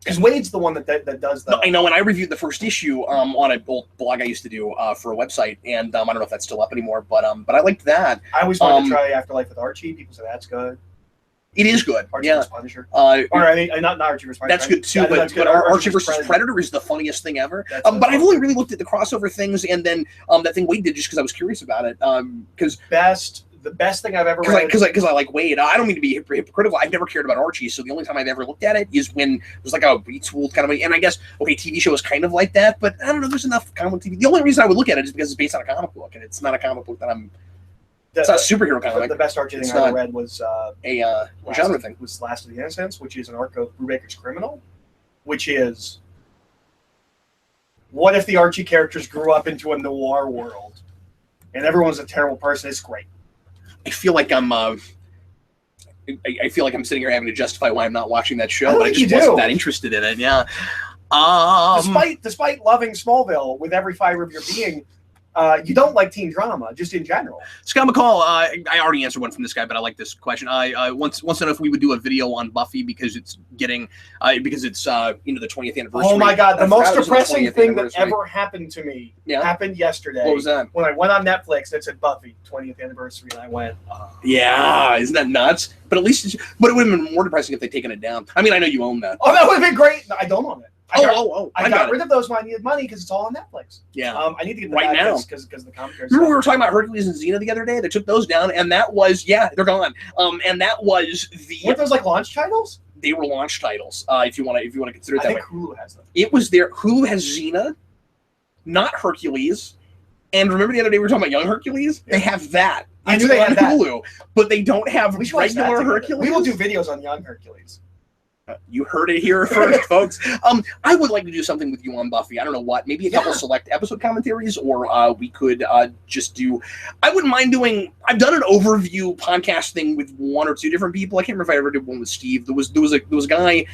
Because Wade's the one that does that. I know, and I reviewed the first issue on an old blog I used to do for a website, and I don't know if that's still up anymore, but I liked that. I always wanted to try Afterlife with Archie. People say that's good. It is good. Archie yeah. vs. Punisher. Or I mean, not Archie vs. Punisher. That's good too, but Archie vs. Predator is the funniest thing ever. But I've only really looked at the crossover things, and then that thing Wade did just because I was curious about it. Because the best thing I've ever read. Because I like Wade. I don't mean to be hypocritical. I've never cared about Archie, so the only time I've ever looked at it is when it was like a retooled kind of. And I guess TV show is kind of like that, but I don't know. There's enough comic TV. The only reason I would look at it is because it's based on a comic book, and it's not a comic book that I'm. It's not a superhero comic. The best Archie thing I ever read was a genre thing. Was Last of the Innocents, which is an arc of Brubaker's Criminal, which is what if the Archie characters grew up into a noir world, and everyone's a terrible person. It's great. I feel like I'm sitting here having to justify why I'm not watching that show, but I just wasn't that interested in it. Yeah. Despite loving Smallville with every fiber of your being, you don't like teen drama, just in general. Scott McCall, I already answered one from this guy, but I like this question. I wants to know if we would do a video on Buffy because it's getting the 20th anniversary. Oh my God, the most depressing thing that ever happened to me happened yesterday. What was that? When I went on Netflix, it said Buffy 20th anniversary, and I went, oh. Yeah, isn't that nuts? But at least, but it would have been more depressing if they'd taken it down. I mean, I know you own that. Oh, that would have been great. No, I don't own it. I got rid it. of those when I needed money because it's all on Netflix. Yeah. I need to get them right now because the comic. Remember we were talking about Hercules and Xena the other day? They took those down, and that was they're gone. And that was the. Weren't those like launch titles? They were launch titles. If you want to consider it that way. I think Hulu has them. It was there. Hulu has Xena, not Hercules. And remember the other day we were talking about Young Hercules? Yeah. They have that. I knew they had that. Hulu, but they don't have regular Hercules. We will do videos on Young Hercules. You heard it here first, folks. I would like to do something with you on Buffy. I don't know what. Maybe a couple select episode commentaries, or we could just do. I wouldn't mind doing. I've done an overview podcast thing with one or two different people. I can't remember if I ever did one with Steve. There was a guy.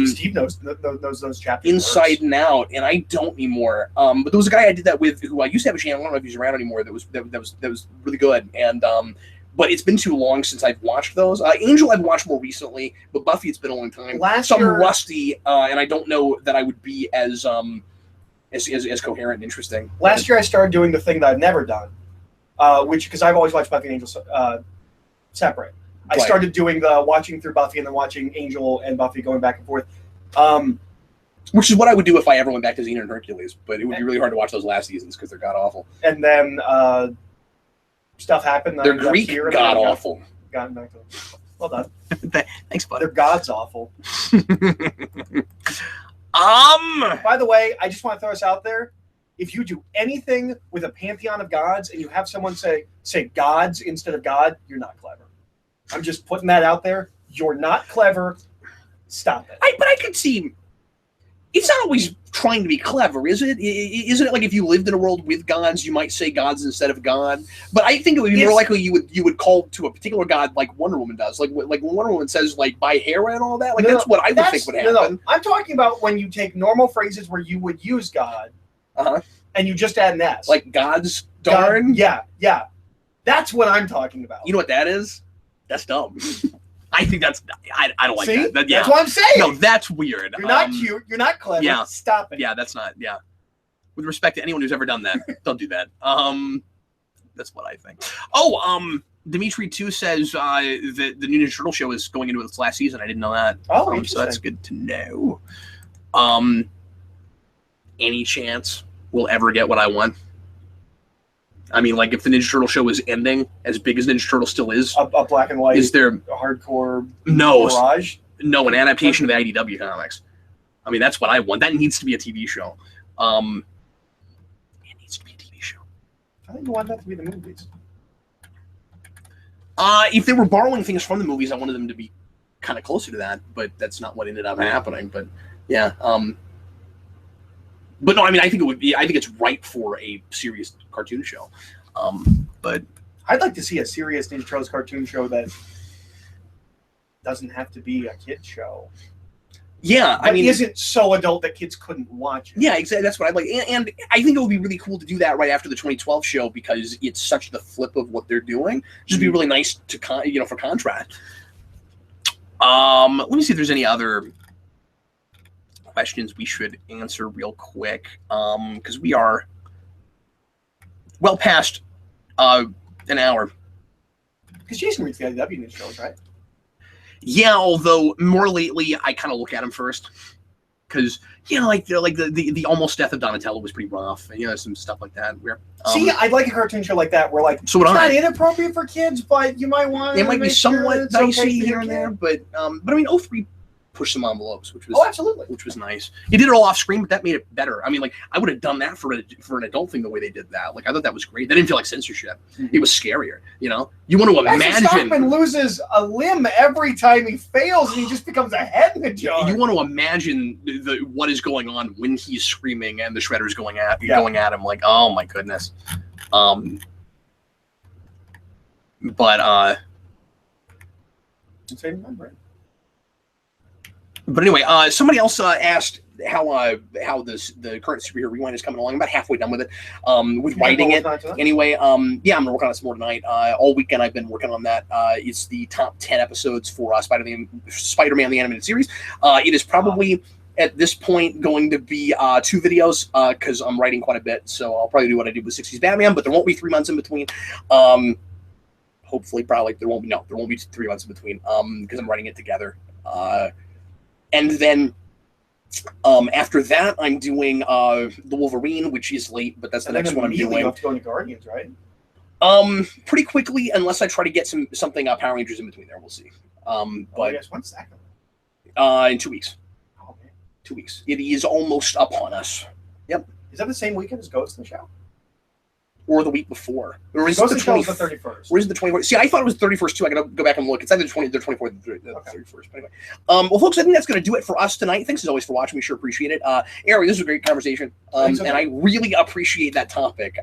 Steve knows those chapters inside and out, and I don't anymore. But there was a guy I did that with who I used to have a channel. I don't know if he's around anymore. That was really good, and but it's been too long since I've watched those. Angel I've watched more recently, but Buffy it's been a long time. So I'm rusty, and I don't know that I would be as coherent and interesting. Last year I started doing the thing that I've never done, which because I've always watched Buffy and Angel separate. I started doing the watching through Buffy and then watching Angel and Buffy going back and forth. Which is what I would do if I ever went back to Xena and Hercules, but it would be really hard to watch those last seasons because they're god awful. And then stuff happened. They're Greek god awful. Gotten back to them. Well done. Thanks, bud. They're gods awful. By the way, I just want to throw this out there. If you do anything with a pantheon of gods and you have someone say gods instead of God, you're not clever. I'm just putting that out there. You're not clever. Stop it. But I could see. It's not always trying to be clever, is it? Isn't it like if you lived in a world with gods, you might say gods instead of God? But I think it would be more likely you would call to a particular god like Wonder Woman does, like when Wonder Woman says like buy Hera and all that. Like that's what I would think would happen. No, I'm talking about when you take normal phrases where you would use God, and you just add an S, like God's darn. God, yeah, that's what I'm talking about. You know what that is? That's dumb. I think that's. I don't like that. That's what I'm saying. No, that's weird. You're not cute. You're not clever. Yeah. Stop it. Yeah, that's not. Yeah. With respect to anyone who's ever done that, don't do that. That's what I think. Dimitri too says the new Ninja Turtle show is going into its last season. I didn't know that. Oh, interesting. So that's good to know. Any chance we'll ever get what I want? I mean, like, if the Ninja Turtle show is ending, as big as Ninja Turtle still is, a black and white, is there a hardcore Mirage? No, an adaptation of the IDW comics. I mean, that's what I want. That needs to be a TV show. It needs to be a TV show. I think you want that to be the movies. If they were borrowing things from the movies, I wanted them to be kind of closer to that, but that's not what ended up happening. But yeah, but no, I mean, I think it would be. I think it's ripe for a serious cartoon show. But I'd like to see a serious Ninja Turtles cartoon show that doesn't have to be a kid show. Yeah, but I mean, isn't so adult that kids couldn't watch it. Yeah, exactly. That's what I'd like, and I think it would be really cool to do that right after the 2012 show because it's such the flip of what they're doing. Just be really nice to for contrast. Let me see if there's any other questions we should answer real quick, because we are well past an hour. Because Jason reads the IDW news shows, right? Yeah, although more lately I kind of look at him first, because like the almost death of Donatello was pretty rough, and some stuff like that. Where see, I'd like a cartoon show like that where it's not inappropriate for kids, but you might want it might be somewhat dicey okay here and there, but I mean, 03 pushed some envelopes, which was absolutely, which was nice. He did it all off screen, but that made it better. I mean, I would have done that for an adult thing the way they did that. I thought that was great. That didn't feel like censorship. Mm-hmm. It was scarier. You want to imagine Stockman loses a limb every time he fails, and he just becomes a head in a jar. You want to imagine what is going on when he's screaming and the Shredder's going at him. Like, oh my goodness. But anyway, somebody else asked how the current Superhero Rewind is coming along. I'm about halfway done with it, with writing it. Anyway, I'm gonna work on it some more tonight. All weekend I've been working on that. It's the top 10 episodes for Spider-Man the Animated Series. It is probably at this point going to be 2 videos because I'm writing quite a bit. So I'll probably do what I did with 60s Batman, but there won't be 3 months in between. Hopefully, probably there won't be 3 months in between because I'm writing it together. And then after that, I'm doing the Wolverine, which is late, but that's the next one I'm doing. You have to go into Guardians, right? Pretty quickly, unless I try to get something Power Rangers in between there. We'll see. But yes, when's that going? In 2 weeks. Oh, man. 2 weeks. It is almost upon us. Yep. Is that the same weekend as Ghost in the Shell? Or the week before. Or is Ghost it the 31st? Or is it the 24th? See, I thought it was the 31st too. I gotta go back and look. It's either the 24th or the 31st. But anyway. Well, folks, I think that's gonna do it for us tonight. Thanks as always for watching. We sure appreciate it. Ari, this was a great conversation. And I really appreciate that topic.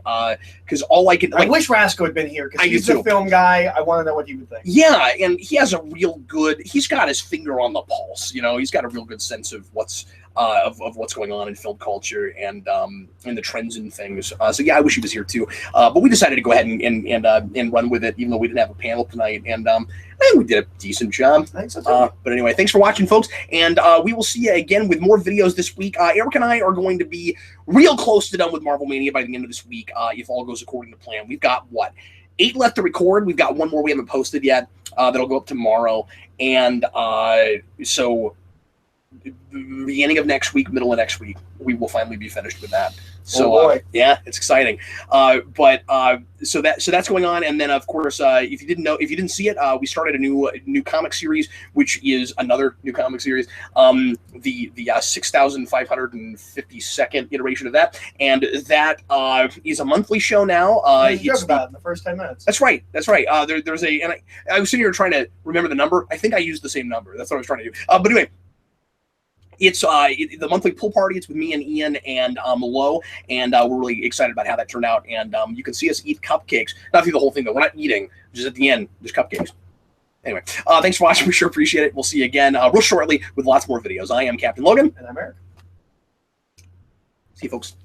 Because all I could I wish Rasco had been here because he's a film guy. I want to know what he would think. Yeah, and he has a real good he's got his finger on the pulse, he's got a real good sense of what's what's going on in film culture and the trends and things. So yeah, I wish he was here too. But we decided to go ahead and run with it, even though we didn't have a panel tonight. And I think we did a decent job. I think so too. But anyway, thanks for watching, folks. And we will see you again with more videos this week. Eric and I are going to be real close to done with Marvel Mania by the end of this week, if all goes according to plan. We've got 8 left to record. We've got 1 more we haven't posted yet. That'll go up tomorrow. And so beginning of next week, middle of next week, we will finally be finished with that. So yeah, it's exciting. So that's going on, and then of course, if you didn't see it, we started a new comic series, which is another new comic series, the 6,552nd iteration of that, and that is a monthly show now. You talked about it in the first 10 minutes. That's right. There's and I was sitting here trying to remember the number. I think I used the same number. That's what I was trying to do. But anyway. It's the monthly pool party. It's with me and Ian and Lo, and we're really excited about how that turned out. And you can see us eat cupcakes. Not through the whole thing, though. We're not eating. Just at the end, just cupcakes. Anyway, thanks for watching. We sure appreciate it. We'll see you again real shortly with lots more videos. I am Captain Logan. And I'm Eric. See you, folks.